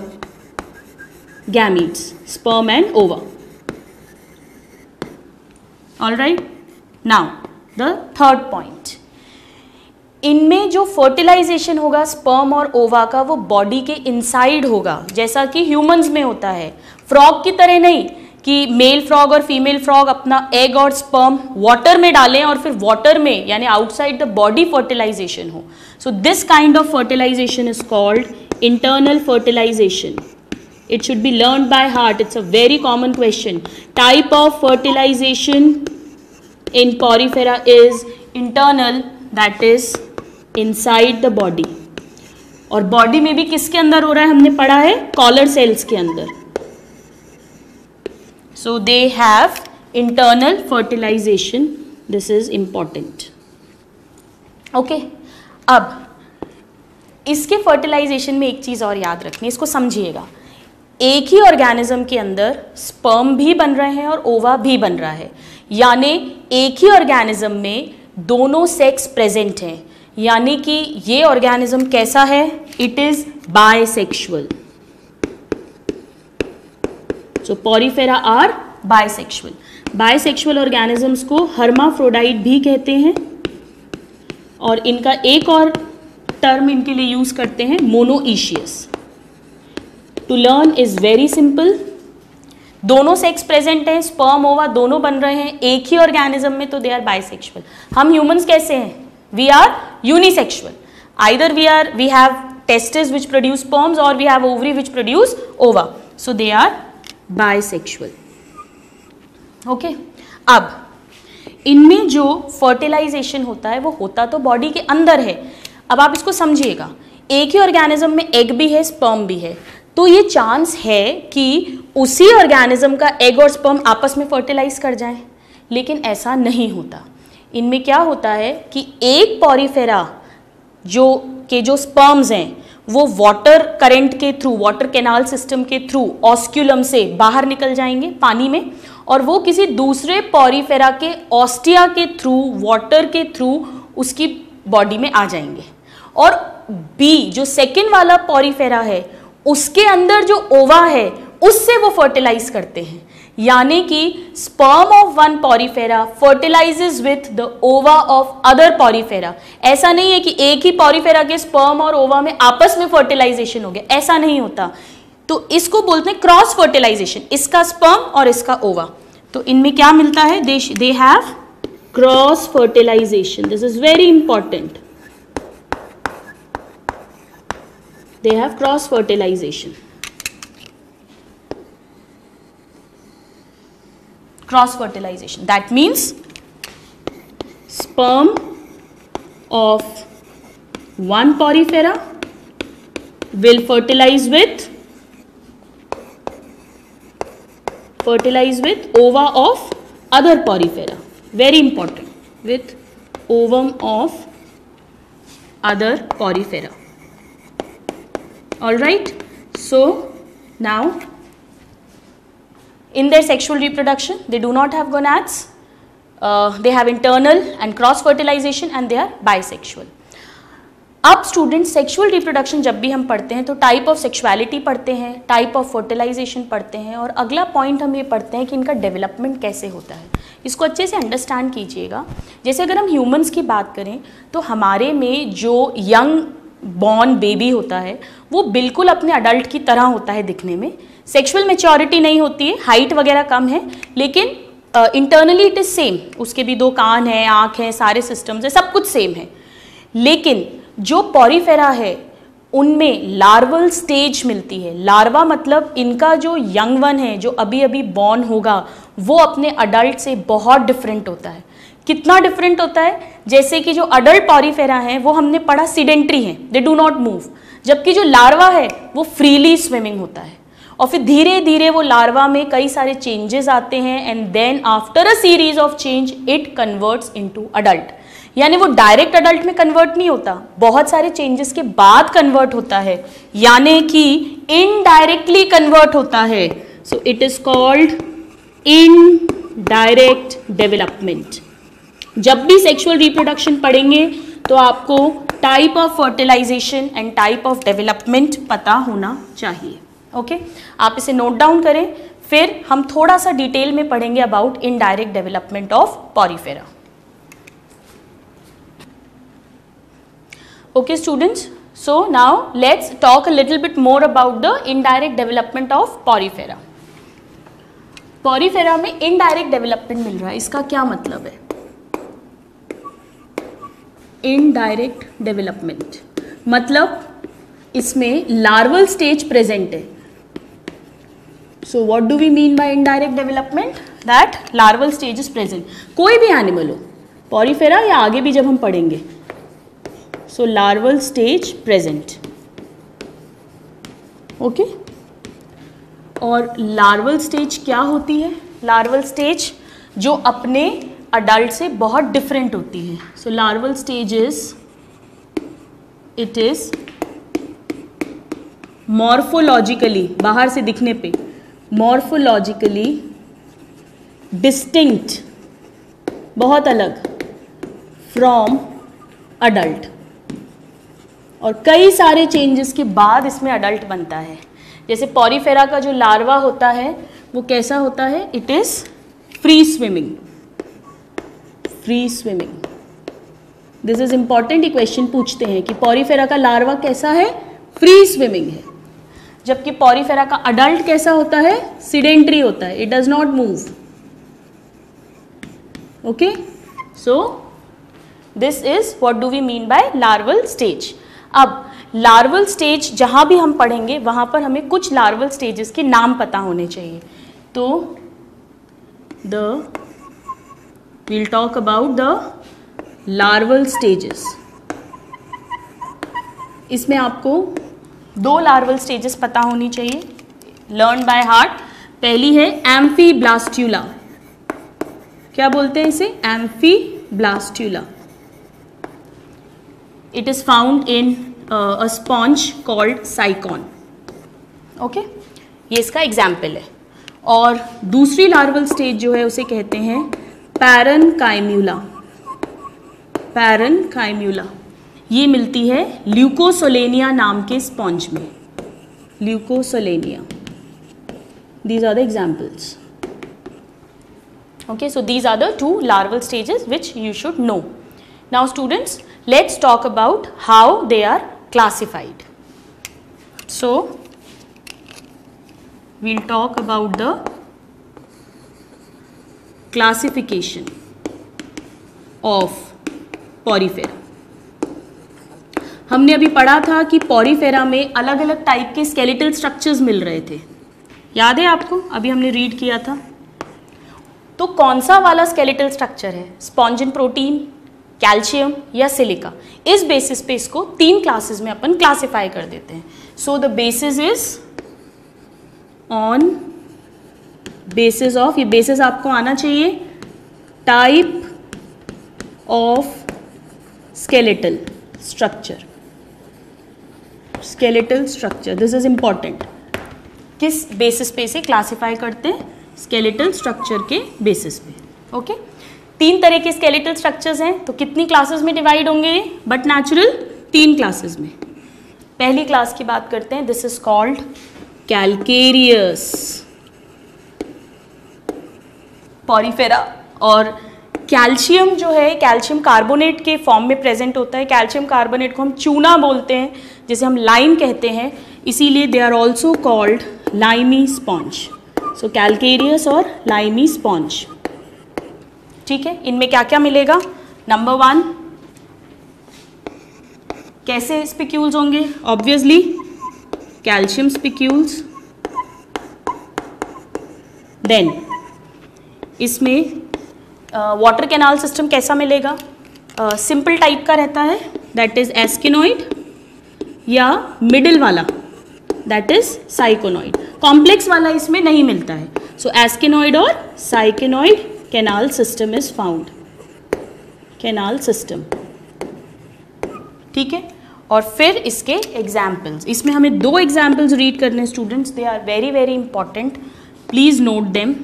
gametes, sperm and ova. All right, now the third point. इनमें जो फर्टिलाइजेशन होगा स्पर्म और ओवा का, वो बॉडी के इनसाइड होगा, जैसा कि ह्यूमंस में होता है. फ्रॉग की तरह नहीं कि मेल फ्रॉग और फीमेल फ्रॉग अपना एग और स्पर्म वाटर में डालें और फिर वाटर में यानी आउटसाइड द बॉडी फर्टिलाइजेशन हो. So this kind of fertilization is called internal fertilization. It should be learned by heart. It's a very common question. Type of fertilization in Porifera is internal, that is inside the body. और body में भी किसके अंदर हो रहा है, हमने पढ़ा है कॉलर सेल्स के अंदर. So they have internal fertilisation. This is important. Okay, अब इसके फर्टिलाइजेशन में एक चीज और याद रखनी, इसको समझिएगा. एक ही ऑर्गेनिज्म के अंदर स्पर्म भी बन रहे हैं और ओवा भी बन रहा है, यानी एक ही ऑर्गेनिज्म में दोनों सेक्स प्रेजेंट हैं. यानी कि ये ऑर्गेनिज्म कैसा है, it is bisexual. So Porifera are bisexual. Bisexual organisms को हर्माफ्रोडाइट भी कहते हैं. और इनका एक और टर्म इनके लिए यूज करते हैं, monoecious. To learn is very simple. दोनों सेक्स प्रेजेंट हैं, स्पर्म ओवा दोनों बन रहे हैं एक ही ऑर्गेनिज्म में, तो दे आर बायसेक्सुअल. हम ह्यूमंस कैसे हैं, we are unisexual. Either we have testis which produce sperms और we have ovary which produce ova. So they are bisexual. Okay, अब इनमें जो फर्टिलाइजेशन होता है वो होता तो बॉडी के अंदर है. अब आप इसको समझिएगा, एक ही ऑर्गेनिज्म में एग भी है स्पर्म भी है, तो ये चांस है कि उसी ऑर्गेनिज्म का एग और स्पर्म आपस में फर्टिलाइज कर जाएं, लेकिन ऐसा नहीं होता. इनमें क्या होता है कि एक पॉरीफेरा जो स्पर्म्स हैं वो वाटर करंट के थ्रू, वाटर कैनाल सिस्टम के थ्रू ऑस्क्यूलम से बाहर निकल जाएंगे पानी में, और वो किसी दूसरे पॉरीफेरा के ऑस्टिया के थ्रू, वाटर के थ्रू उसकी बॉडी में आ जाएंगे. और बी जो सेकेंड वाला पॉरीफेरा है उसके अंदर जो ओवा है उससे वो फर्टिलाइज करते हैं. यानी कि sperm of one porifera fertilises with the ova of other porifera. ऐसा नहीं है कि एक ही पॉरीफेरा के स्पर्म और ओवा में आपस में फर्टिलाइजेशन हो गया, ऐसा नहीं होता। तो इसको बोलते हैं क्रॉस फर्टिलाइजेशन, इसका स्पर्म और इसका ओवा। तो इनमें क्या मिलता है, they have cross fertilization, this is very important, they have cross fertilization. Cross fertilization, that means sperm of one porifera will fertilize with ova of other porifera, very important, with ovum of other porifera. All right, so now in their sexual reproduction they do not have gonads, they have internal and cross fertilization and they are bisexual. अब student sexual reproduction जब भी हम पढ़ते हैं तो type of sexuality पढ़ते हैं, type of fertilisation पढ़ते हैं, और अगला पॉइंट हम ये पढ़ते हैं कि इनका डेवलपमेंट कैसे होता है। इसको अच्छे से अंडरस्टैंड कीजिएगा। जैसे अगर हम ह्यूमंस की बात करें तो हमारे में जो यंग बॉर्न बेबी होता है वो बिल्कुल अपने अडल्ट की तरह होता है दिखने में, सेक्सुअल मैच्योरिटी नहीं होती है, हाइट वगैरह कम है, लेकिन इंटरनली इट इज सेम, उसके भी 2 कान हैं, आँख हैं, सारे सिस्टम्स हैं, सब कुछ सेम है। लेकिन जो पॉरीफेरा है उनमें लार्वल स्टेज मिलती है। लार्वा मतलब इनका जो यंग वन है, जो अभी अभी बॉर्न होगा, वो अपने अडल्ट से बहुत डिफरेंट होता है। कितना डिफरेंट होता है, जैसे कि जो अडल्ट पॉरीफेरा हैं वो हमने पढ़ा सीडेंट्री हैं, दे डू नॉट मूव, जबकि जो लार्वा है वो फ्रीली स्विमिंग होता है। और फिर धीरे धीरे वो लार्वा में कई सारे चेंजेस आते हैं and then after a series of change it converts into adult. यानी वो डायरेक्ट अडल्ट में कन्वर्ट नहीं होता, बहुत सारे चेंजेस के बाद कन्वर्ट होता है, यानी कि इनडायरेक्टली कन्वर्ट होता है। So it is called indirect development. जब भी सेक्सुअल रिप्रोडक्शन पढ़ेंगे तो आपको type of fertilization and type of development पता होना चाहिए। ओके, आप इसे नोट डाउन करें, फिर हम थोड़ा सा डिटेल में पढ़ेंगे about indirect development of Porifera. Okay students, so now let's talk a little bit more about the indirect development of porifera. Porifera में indirect development मिल रहा है, इसका क्या मतलब है? Indirect development मतलब इसमें larval stage present है। So what do we mean by indirect development? That larval stage is present. कोई भी animal हो, porifera या आगे भी जब हम पढ़ेंगे। So larval stage present, okay? और larval stage क्या होती है? Larval stage जो अपने adult से बहुत different होती है। So larval stage is, it is morphologically, बाहर से दिखने पे morphologically distinct, बहुत अलग from adult, और कई सारे चेंजेस के बाद इसमें अडल्ट बनता है। जैसे पॉरीफेरा का जो लार्वा होता है वो कैसा होता है? It is free swimming, free swimming. This is important, ये क्वेश्चन पूछते हैं कि पॉरीफेरा का लार्वा कैसा है? फ्री स्विमिंग है, जबकि पॉरीफेरा का अडल्ट कैसा होता है? सीडेंट्री होता है, it does not move. Okay, so this is what do we mean by larval stage. अब लार्वल स्टेज जहाँ भी हम पढ़ेंगे वहाँ पर हमें कुछ लार्वल स्टेजेस के नाम पता होने चाहिए। तो we'll talk about the larval stages. इसमें आपको 2 लार्वल स्टेजेस पता होनी चाहिए, लर्न बाय हार्ट। पहली है एम्फीब्लास्टुला, क्या बोलते हैं इसे? एम्फीब्लास्टुला। It is found in a sponge called साइकॉन। Okay, ये इसका एग्जाम्पल है। और दूसरी लार्वल स्टेज जो है उसे कहते हैं पैरेनकाइम्यूला। पैरेनकाइम्यूला ये मिलती है ल्यूकोसोलेनिया नाम के स्पॉन्ज में, leucosolenia. These are the examples. Okay, so these are the two larval stages which you should know. Now students, let's talk about how they are classified. So we'll talk about the classification of Porifera. हमने अभी पढ़ा था कि Porifera में अलग अलग type के skeletal structures मिल रहे थे, याद है आपको? अभी हमने रीड किया था. तो कौन सा वाला स्केलेटल स्ट्रक्चर है, स्पॉन्जिन प्रोटीन, कैल्शियम या सिलिका? इस बेसिस पे इसको 3 क्लासेस में अपन क्लासिफाई कर देते हैं. So the basis is on basis of, ये बेसिस आपको आना चाहिए, type of skeletal structure. Skeletal structure, this is important. किस बेसिस पे इसे क्लासिफाई करते हैं? स्केलेटल स्ट्रक्चर के बेसिस पे. ओके, 3 तरह के स्केलेटल स्ट्रक्चर्स हैं, तो कितनी क्लासेस में डिवाइड होंगे ये? बट नेचुरल 3 क्लासेस में. पहली क्लास की बात करते हैं, this is called calcareous Porifera. और कैल्शियम जो है, कैल्शियम कार्बोनेट के फॉर्म में प्रेजेंट होता है. कैल्शियम कार्बोनेट को हम चूना बोलते हैं, जिसे हम लाइम कहते हैं, इसीलिए they are also called limy sponge. So calcareous और लाइमी स्पॉन्ज. ठीक है, इनमें क्या क्या मिलेगा? नंबर 1, कैसे स्पिक्यूल्स होंगे? Obviously calcium spicules. देन इसमें वाटर कैनाल सिस्टम कैसा मिलेगा? सिंपल टाइप का रहता है, दैट इज एस्किनोइड, या मिडिल वाला दैट इज साइकोनॉइड. कॉम्प्लेक्स वाला इसमें नहीं मिलता है. सो एस्किनोइड और syconoid canal system is found. Canal system, ठीक है. और फिर इसके एग्जाम्पल्स, इसमें हमें 2 एग्जाम्पल्स रीड करने students. They are very very important, please note them.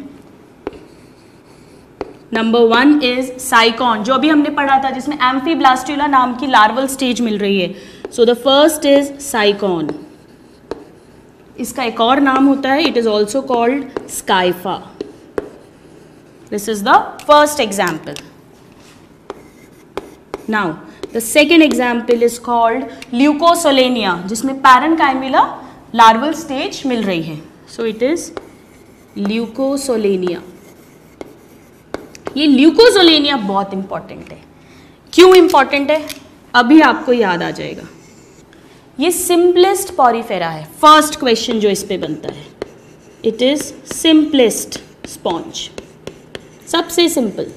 Number 1 is sycon, जो अभी हमने पढ़ा था, जिसमें एम्फीब्लास्टुला नाम की लार्वल स्टेज मिल रही है. So the first is sycon. इसका एक और नाम होता है, it is also called scypha. This is the first example. Now the second example is called leucosolenia, जिसमें पैरेन्काइमिला लार्वल स्टेज मिल रही है. So it is leucosolenia. ये ल्यूकोसोलेनिया बहुत इंपॉर्टेंट है. क्यों इंपॉर्टेंट है? अभी आपको याद आ जाएगा. ये सिंपलेस्ट पॉरीफेरा है. फर्स्ट क्वेश्चन जो इस पे बनता है, इट इज सिंपलेस्ट स्पॉन्ज, सबसे सिंपल,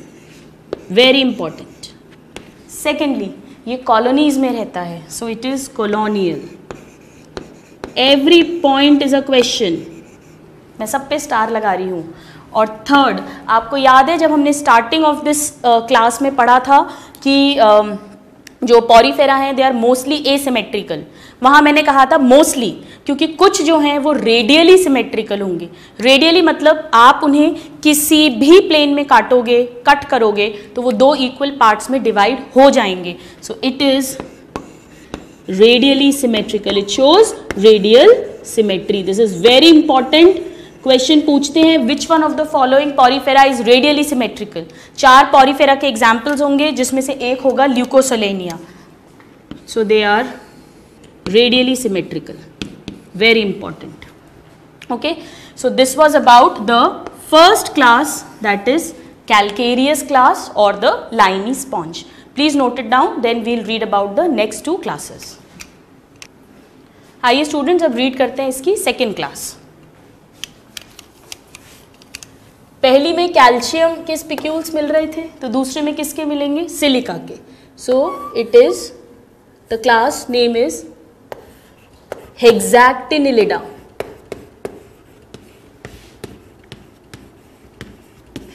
वेरी इंपॉर्टेंट. सेकेंडली ये कॉलोनीज में रहता है, so it is colonial. Every point is a question, मैं सब पे स्टार लगा रही हूँ. और थर्ड, आपको याद है जब हमने स्टार्टिंग ऑफ दिस क्लास में पढ़ा था कि जो पॉरीफेरा हैं दे आर मोस्टली एसिमेट्रिकल. वहाँ मैंने कहा था मोस्टली, क्योंकि कुछ जो हैं वो रेडियली सिमेट्रिकल होंगे. रेडियली मतलब आप उन्हें किसी भी प्लेन में काटोगे, कट करोगे तो वो 2 इक्वल पार्ट्स में डिवाइड हो जाएंगे. So it is radially symmetrical. It shows radial symmetry. This is very important. Question पूछते हैं which one of the following porifera is radially symmetrical. 4 porifera के एग्जाम्पल्स होंगे, जिसमें से एक होगा leucosolenia. So they are radially symmetrical, very important. Okay, so this was about the first class, that is calcareous class और the limy sponge. Please note it down, then we'll read about the next 2 classes. आइए students, अब read करते हैं इसकी second class. पहली में calcium के spicules मिल रहे थे, तो दूसरे में किसके मिलेंगे? सिलिका के. So it is, the class name is hexactinellida.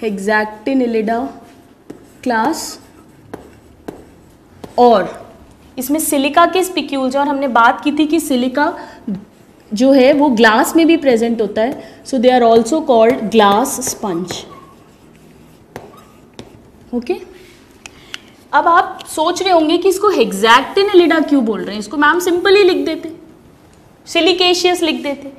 Hexactinellida class. और इसमें सिलिका के स्पिक्यूल्स, और हमने बात की थी कि सिलिका जो है वो ग्लास में भी प्रेजेंट होता है. So they are also called glass sponge. Okay, अब आप सोच रहे होंगे कि इसको हेक्सैक्टिनिलिडा क्यों बोल रहे हैं? इसको मैम सिंपल ही लिख देते, सिलिकेशियस लिख देते.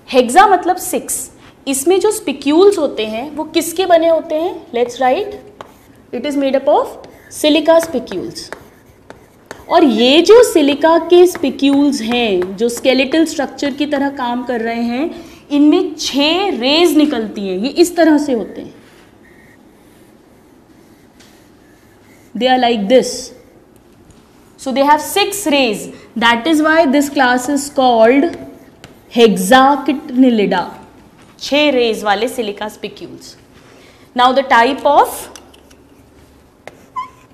हेक्सा मतलब 6, इसमें जो स्पिक्यूल्स होते हैं वो किसके बने होते हैं? Let's write, it is made up of silica spicules. और ये जो सिलिका के स्पिक्यूल्स हैं जो स्केलेटल स्ट्रक्चर की तरह काम कर रहे हैं, इनमें 6 रेज निकलती हैं। ये इस तरह से होते हैं, they are like this, so they have 6 rays. That is why this class is called hexaquinellida, 6 rays वाले silica spicules. Now the type of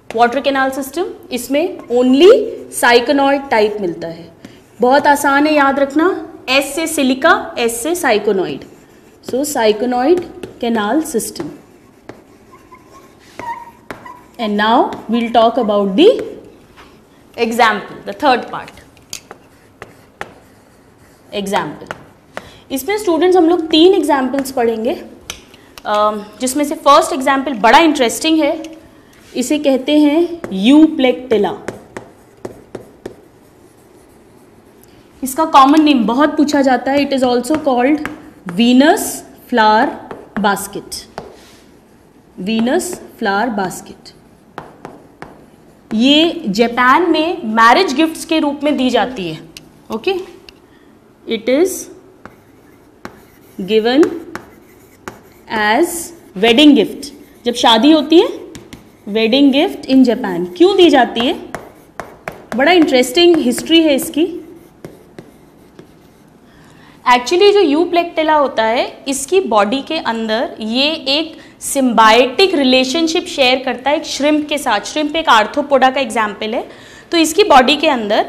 water canal system, इसमें only साइकोनॉइड टाइप मिलता है। बहुत आसान है याद रखना, S से सिलिका, S से साइकोनॉइड, so साइकोनॉइड canal system. And now we'll talk about the example, the third part, example. इसमें स्टूडेंट्स हम लोग 3 एग्जाम्पल्स पढ़ेंगे, जिसमें से फर्स्ट एग्जाम्पल बड़ा इंटरेस्टिंग है। इसे कहते हैं यूप्लेक्टिला। इसका कॉमन नेम बहुत पूछा जाता है, it is also called Venus flower basket, Venus flower basket. ये जापान में मैरिज गिफ्ट्स के रूप में दी जाती है। Okay, it is given as wedding gift. जब शादी होती है, वेडिंग गिफ्ट इन जापान। क्यों दी जाती है? बड़ा इंटरेस्टिंग हिस्ट्री है इसकी। एक्चुअली जो यूप्लेक्टिला होता है, इसकी बॉडी के अंदर ये एक सिम्बायोटिक रिलेशनशिप शेयर करता है एक श्रिम्प के साथ। श्रिम्प एक आर्थ्रोपोडा का एग्जाम्पल है। तो इसकी बॉडी के अंदर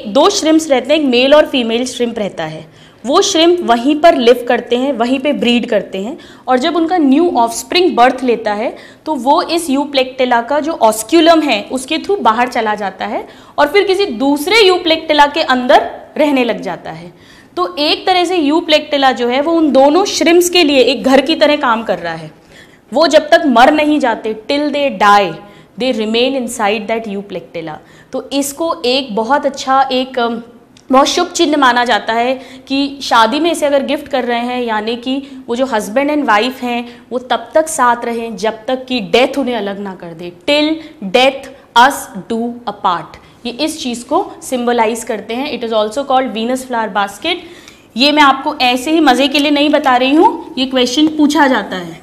2 श्रिम्प्स रहते हैं, एक मेल और फीमेल श्रिम्प रहता है। वो श्रिम्प वहीं पर लिव करते हैं, वहीं पे ब्रीड करते हैं, और जब उनका न्यू ऑफस्प्रिंग बर्थ लेता है तो वो इस यूप्लेक्टिला का जो ऑस्क्यूलम है उसके थ्रू बाहर चला जाता है और फिर किसी दूसरे यूप्लेक्टिला के अंदर रहने लग जाता है। तो एक तरह से यूप्लेक्टिला जो है वो उन दोनों श्रिम्प्स के लिए एक घर की तरह काम कर रहा है। वो जब तक मर नहीं जाते, till they die, they remain inside that euplectella. तो इसको एक बहुत अच्छा, एक बहुत शुभ चिन्ह माना जाता है कि शादी में इसे अगर गिफ्ट कर रहे हैं, यानी कि वो जो हस्बैंड एंड वाइफ हैं वो तब तक साथ रहें जब तक कि डेथ उन्हें अलग ना कर दे। Till death us do apart, ये इस चीज़ को सिंबलाइज करते हैं। It is also called Venus flower basket. ये मैं आपको ऐसे ही मज़े के लिए नहीं बता रही हूँ, ये क्वेश्चन पूछा जाता है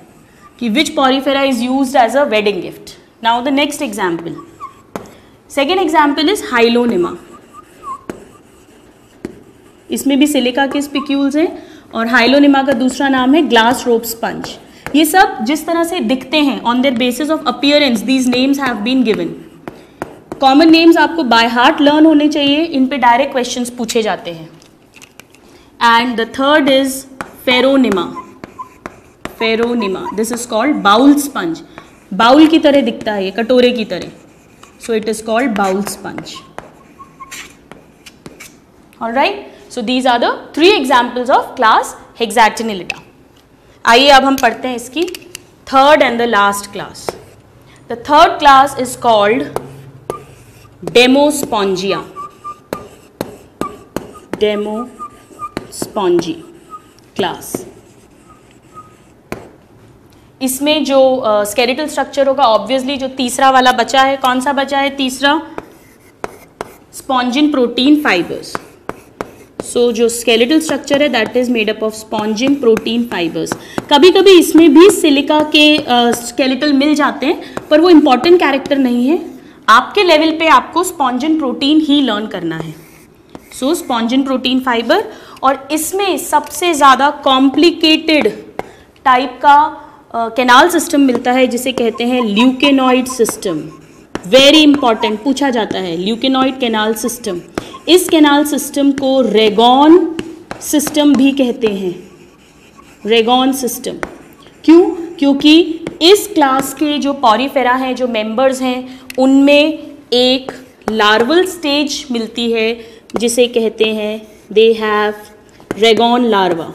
कि which porifera is used as a wedding gift. Now the next example, second example is hyalonema. इसमें भी सिलिका के स्पिक्यूल्स हैं और हाइलोनिमा का दूसरा नाम है ग्लास रोप स्पंज। ये सब जिस तरह से दिखते हैं, on their basis of appearance these names have been given. Common names आपको बाय हार्ट लर्न होने चाहिए, इन पे डायरेक्ट क्वेश्चंस पूछे जाते हैं। And the third is pheronema. Pheronema, this is called bowl sponge. Bowl की तरह दिखता है ये, कटोरे की तरह, so it is called bowl sponge. Alright, so these are the 3 examples of class hexactinellida. आइए अब हम पढ़ते हैं इसकी third and the last class. The third class is called demospongiae. Demospongiae class. इसमें जो स्केलेटल स्ट्रक्चर होगा, ऑब्वियसली जो तीसरा वाला बचा है, कौन सा बचा है तीसरा? Spongin protein fibres. सो जो स्केलेटल स्ट्रक्चर है that is made up of spongin protein fibres. कभी कभी इसमें भी सिलिका के स्केलेटल मिल जाते हैं, पर वो इंपॉर्टेंट कैरेक्टर नहीं है। आपके लेवल पे आपको स्पॉन्जिन प्रोटीन ही लर्न करना है। सो स्पॉन्जिन प्रोटीन फाइबर, और इसमें सबसे ज़्यादा कॉम्प्लिकेटेड टाइप का कैनाल सिस्टम मिलता है जिसे कहते हैं ल्यूकेनॉइड सिस्टम। वेरी इंपॉर्टेंट, पूछा जाता है ल्यूकेनॉइड कैनाल सिस्टम। इस कैनाल सिस्टम को रेगॉन सिस्टम भी कहते हैं। रेगॉन सिस्टम क्यों? क्योंकि इस क्लास के जो पॉरीफेरा हैं, जो मेंबर्स हैं, उनमें एक लार्वल स्टेज मिलती है जिसे कहते हैं दे हैव रेगॉन लार्वा,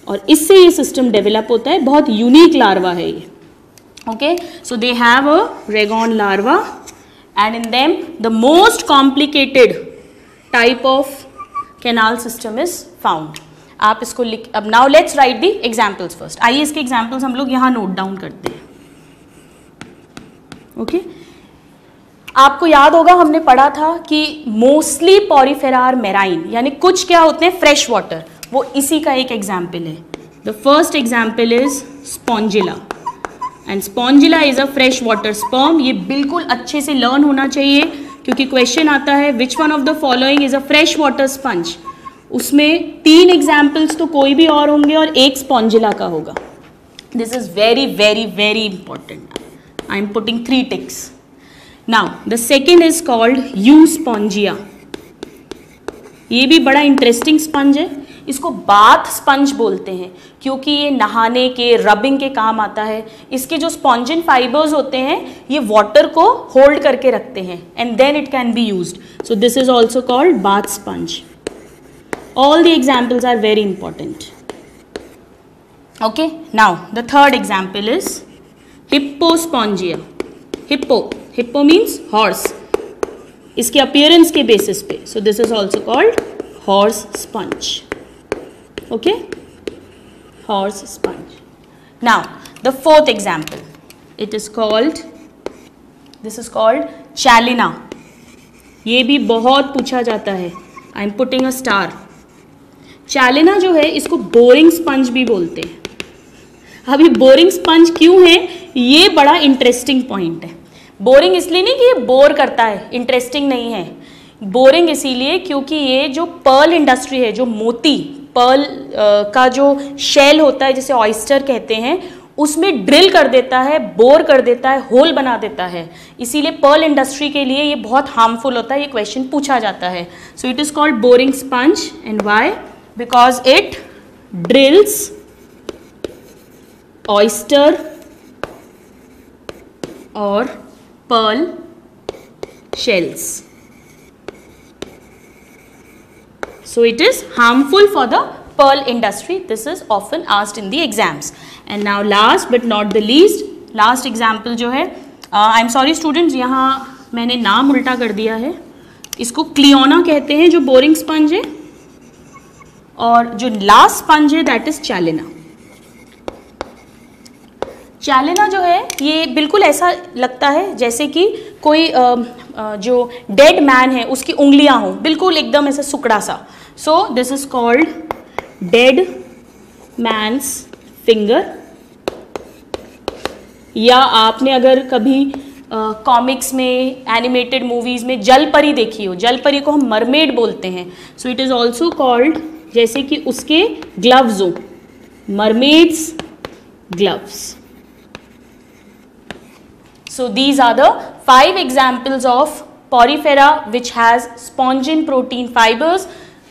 और इससे ये सिस्टम डेवलप होता है। बहुत यूनिक लार्वा है ये। Okay, so they have a rhagon larva and in them the most complicated type of canal system is found. आप इसको लिख, अब now let's write the examples first. आइए इसके एग्जाम्पल्स हम लोग यहाँ नोट डाउन करते हैं। ओके आपको याद होगा हमने पढ़ा था कि मोस्टली पॉरीफेरा आर मैराइन, यानी कुछ क्या होते हैं फ्रेश वाटर, वो इसी का एक एग्जाम्पल है। The first example is Spongilla and Spongilla is a fresh water sperm. ये बिल्कुल अच्छे से लर्न होना चाहिए क्योंकि क्वेश्चन आता है विच one of the following is a fresh water sponge. उसमें 3 एग्जाम्पल्स तो कोई भी और होंगे और एक स्पॉन्जिला का होगा। This is very very very important. I am putting 3 ticks. Now the second is called Euspongia. ये भी बड़ा इंटरेस्टिंग स्पंज है। इसको बाथ स्पंज बोलते हैं क्योंकि ये नहाने के, रबिंग के काम आता है। इसके जो स्पॉन्जिन फाइबर्स होते हैं ये वाटर को होल्ड करके रखते हैं and then it can be used. So this is also called bath sponge. All the examples are very important. Okay now the third example is hippospongia. Hippo means horse, इसके appearance के basis पे। So this is also called horse sponge. Okay horse sponge. Now the fourth example, it is called, this is called chalina. ये भी बहुत पूछा जाता है। I am putting a star. चैलिना जो है इसको बोरिंग स्पंज भी बोलते हैं। अभी बोरिंग स्पंज क्यों है ये बड़ा इंटरेस्टिंग पॉइंट है। बोरिंग इसलिए नहीं कि ये बोर करता है, इंटरेस्टिंग नहीं है। बोरिंग इसीलिए क्योंकि ये जो पर्ल इंडस्ट्री है, जो मोती पर्ल का जो शेल होता है जिसे ऑयस्टर कहते हैं, उसमें ड्रिल कर देता है, बोर कर देता है, होल बना देता है। इसीलिए पर्ल इंडस्ट्री के लिए ये बहुत हार्मफुल होता है। ये क्वेश्चन पूछा जाता है। So it is called boring sponge and why? Because it drills oyster और pearl shells. So it is harmful for the pearl industry. This is often asked in the exams. And now last but not the least, last example जो है, I'm sorry students, यहाँ मैंने नाम उल्टा कर दिया है। इसको क्लियोना कहते हैं जो बोरिंग स्पंज है, और जो लास्ट स्पंज है दैट इज चैलिना। चैलिना जो है ये बिल्कुल ऐसा लगता है जैसे कि कोई जो डेड मैन है उसकी उंगलियां हों, बिल्कुल एकदम ऐसा सुकड़ा सा। So this is called dead man's finger. या आपने अगर कभी कॉमिक्स में, एनिमेटेड मूवीज में जल परी देखी हो, जल परी को हम मरमेड बोलते हैं। So it is also called, जैसे कि उसके ग्लव्स हो, mermaids gloves. So these are the 5 examples of porifera which has spongin protein fibers: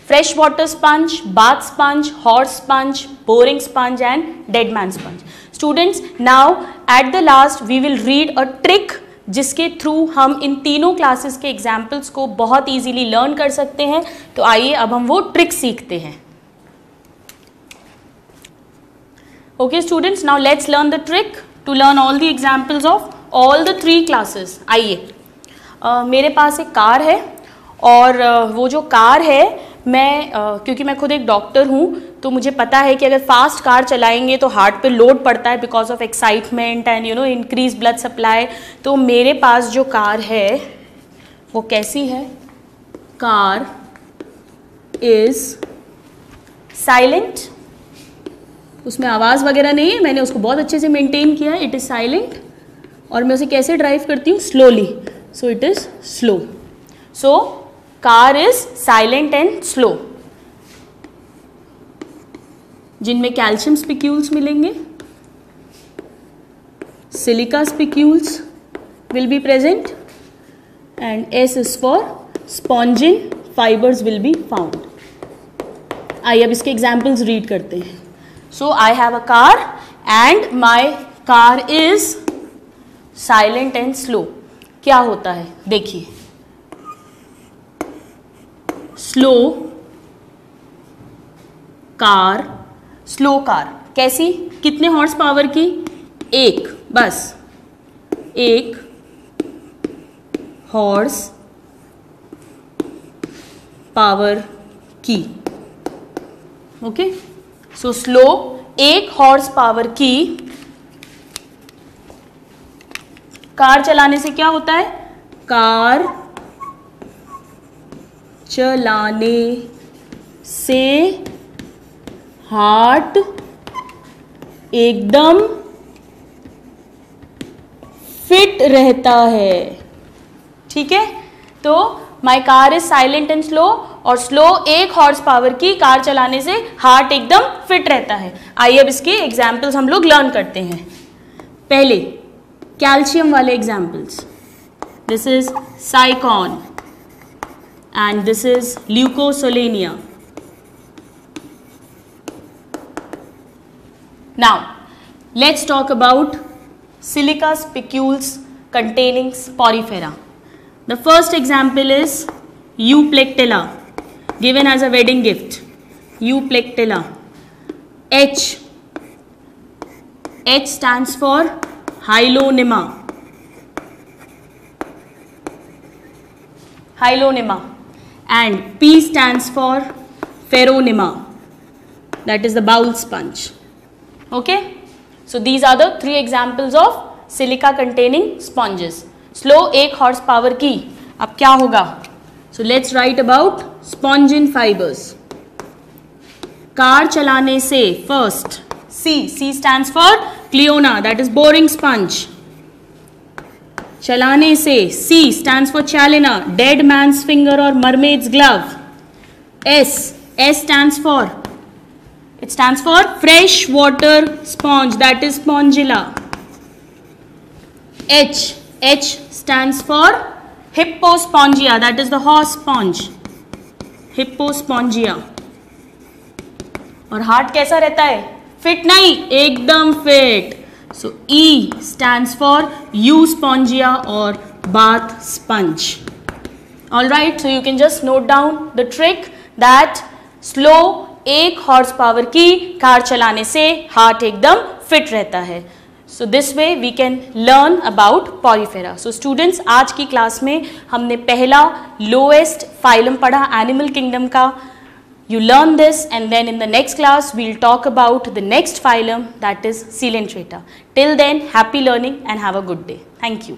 freshwater sponge, bath sponge, horse sponge, boring sponge and dead man sponge. Students, now at the last we will read a trick जिसके through हम इन तीनों classes के examples को बहुत easily learn कर सकते हैं। तो आइए अब हम वो ट्रिक सीखते हैं। Okay students, now let's learn the trick to learn all the examples of all the 3 classes. आइए, मेरे पास एक कार है और वो जो कार है, मैं क्योंकि मैं खुद एक डॉक्टर हूँ तो मुझे पता है कि अगर फास्ट कार चलाएंगे तो हार्ट पे लोड पड़ता है because of excitement and you know increase blood supply. तो मेरे पास जो कार है वो कैसी है? कार इज साइलेंट, उसमें आवाज़ वगैरह नहीं है, मैंने उसको बहुत अच्छे से मेंटेन किया है। इट इज़ साइलेंट और मैं उसे कैसे ड्राइव करती हूँ? Slowly. So it is slow. So car is silent and slow. जिनमें कैल्शियम स्पिक्यूल्स मिलेंगे, silica spicules will be present and S is for spongin fibers will be found. आइए अब इसके एग्जाम्पल्स रीड करते हैं। So I have a car and my car is silent and slow. क्या होता है देखिए, स्लो कार, स्लो कार कैसी, कितने हॉर्स पावर की? 1, बस 1 हॉर्स पावर की। Okay, so slow 1 horse power की कार चलाने से क्या होता है? कार चलाने से हार्ट एकदम फिट रहता है। ठीक है, तो माई car is silent and slow, और स्लो 1 हॉर्स पावर की कार चलाने से हार्ट एकदम फिट रहता है। आइए अब इसके एग्जाम्पल्स हम लोग लर्न करते हैं। पहले कैल्शियम वाले examples, this is साइकॉन and this is leukosolenia. Now let's talk about silica spicules containing porifera. The first example is Euplectella, given as a wedding gift. Euplectella. H stands for Hyalonema. Hyalonema. And P stands for Pheronema, that is the bowl sponge. Okay, so these are the 3 examples of silica containing sponges. Slow 1 horse power की, अब क्या होगा? So let's write about spongin fibers. Car चलाने से first C stands for Cleona, that is boring sponge. चलाने से C stands for Chalina, dead man's finger or mermaid's glove. S stands for fresh water sponge, that is Spongilla. H stands for Hippospongia, that is the horse sponge, Hippospongia. और heart कैसा रहता है? Fit नहीं, एकदम fit. So E stands for Euspongia or bath sponge. Alright, so you can just note down the trick that slow 1 horse power की car चलाने से heart एकदम फिट रहता है. So this way we can learn about porifera. So students, आज की class में हमने पहला lowest phylum पढ़ा animal kingdom का. You learn this, and then in the next class we'll talk about the next phylum, that is Coelenterata. Till then, happy learning and have a good day. Thank you.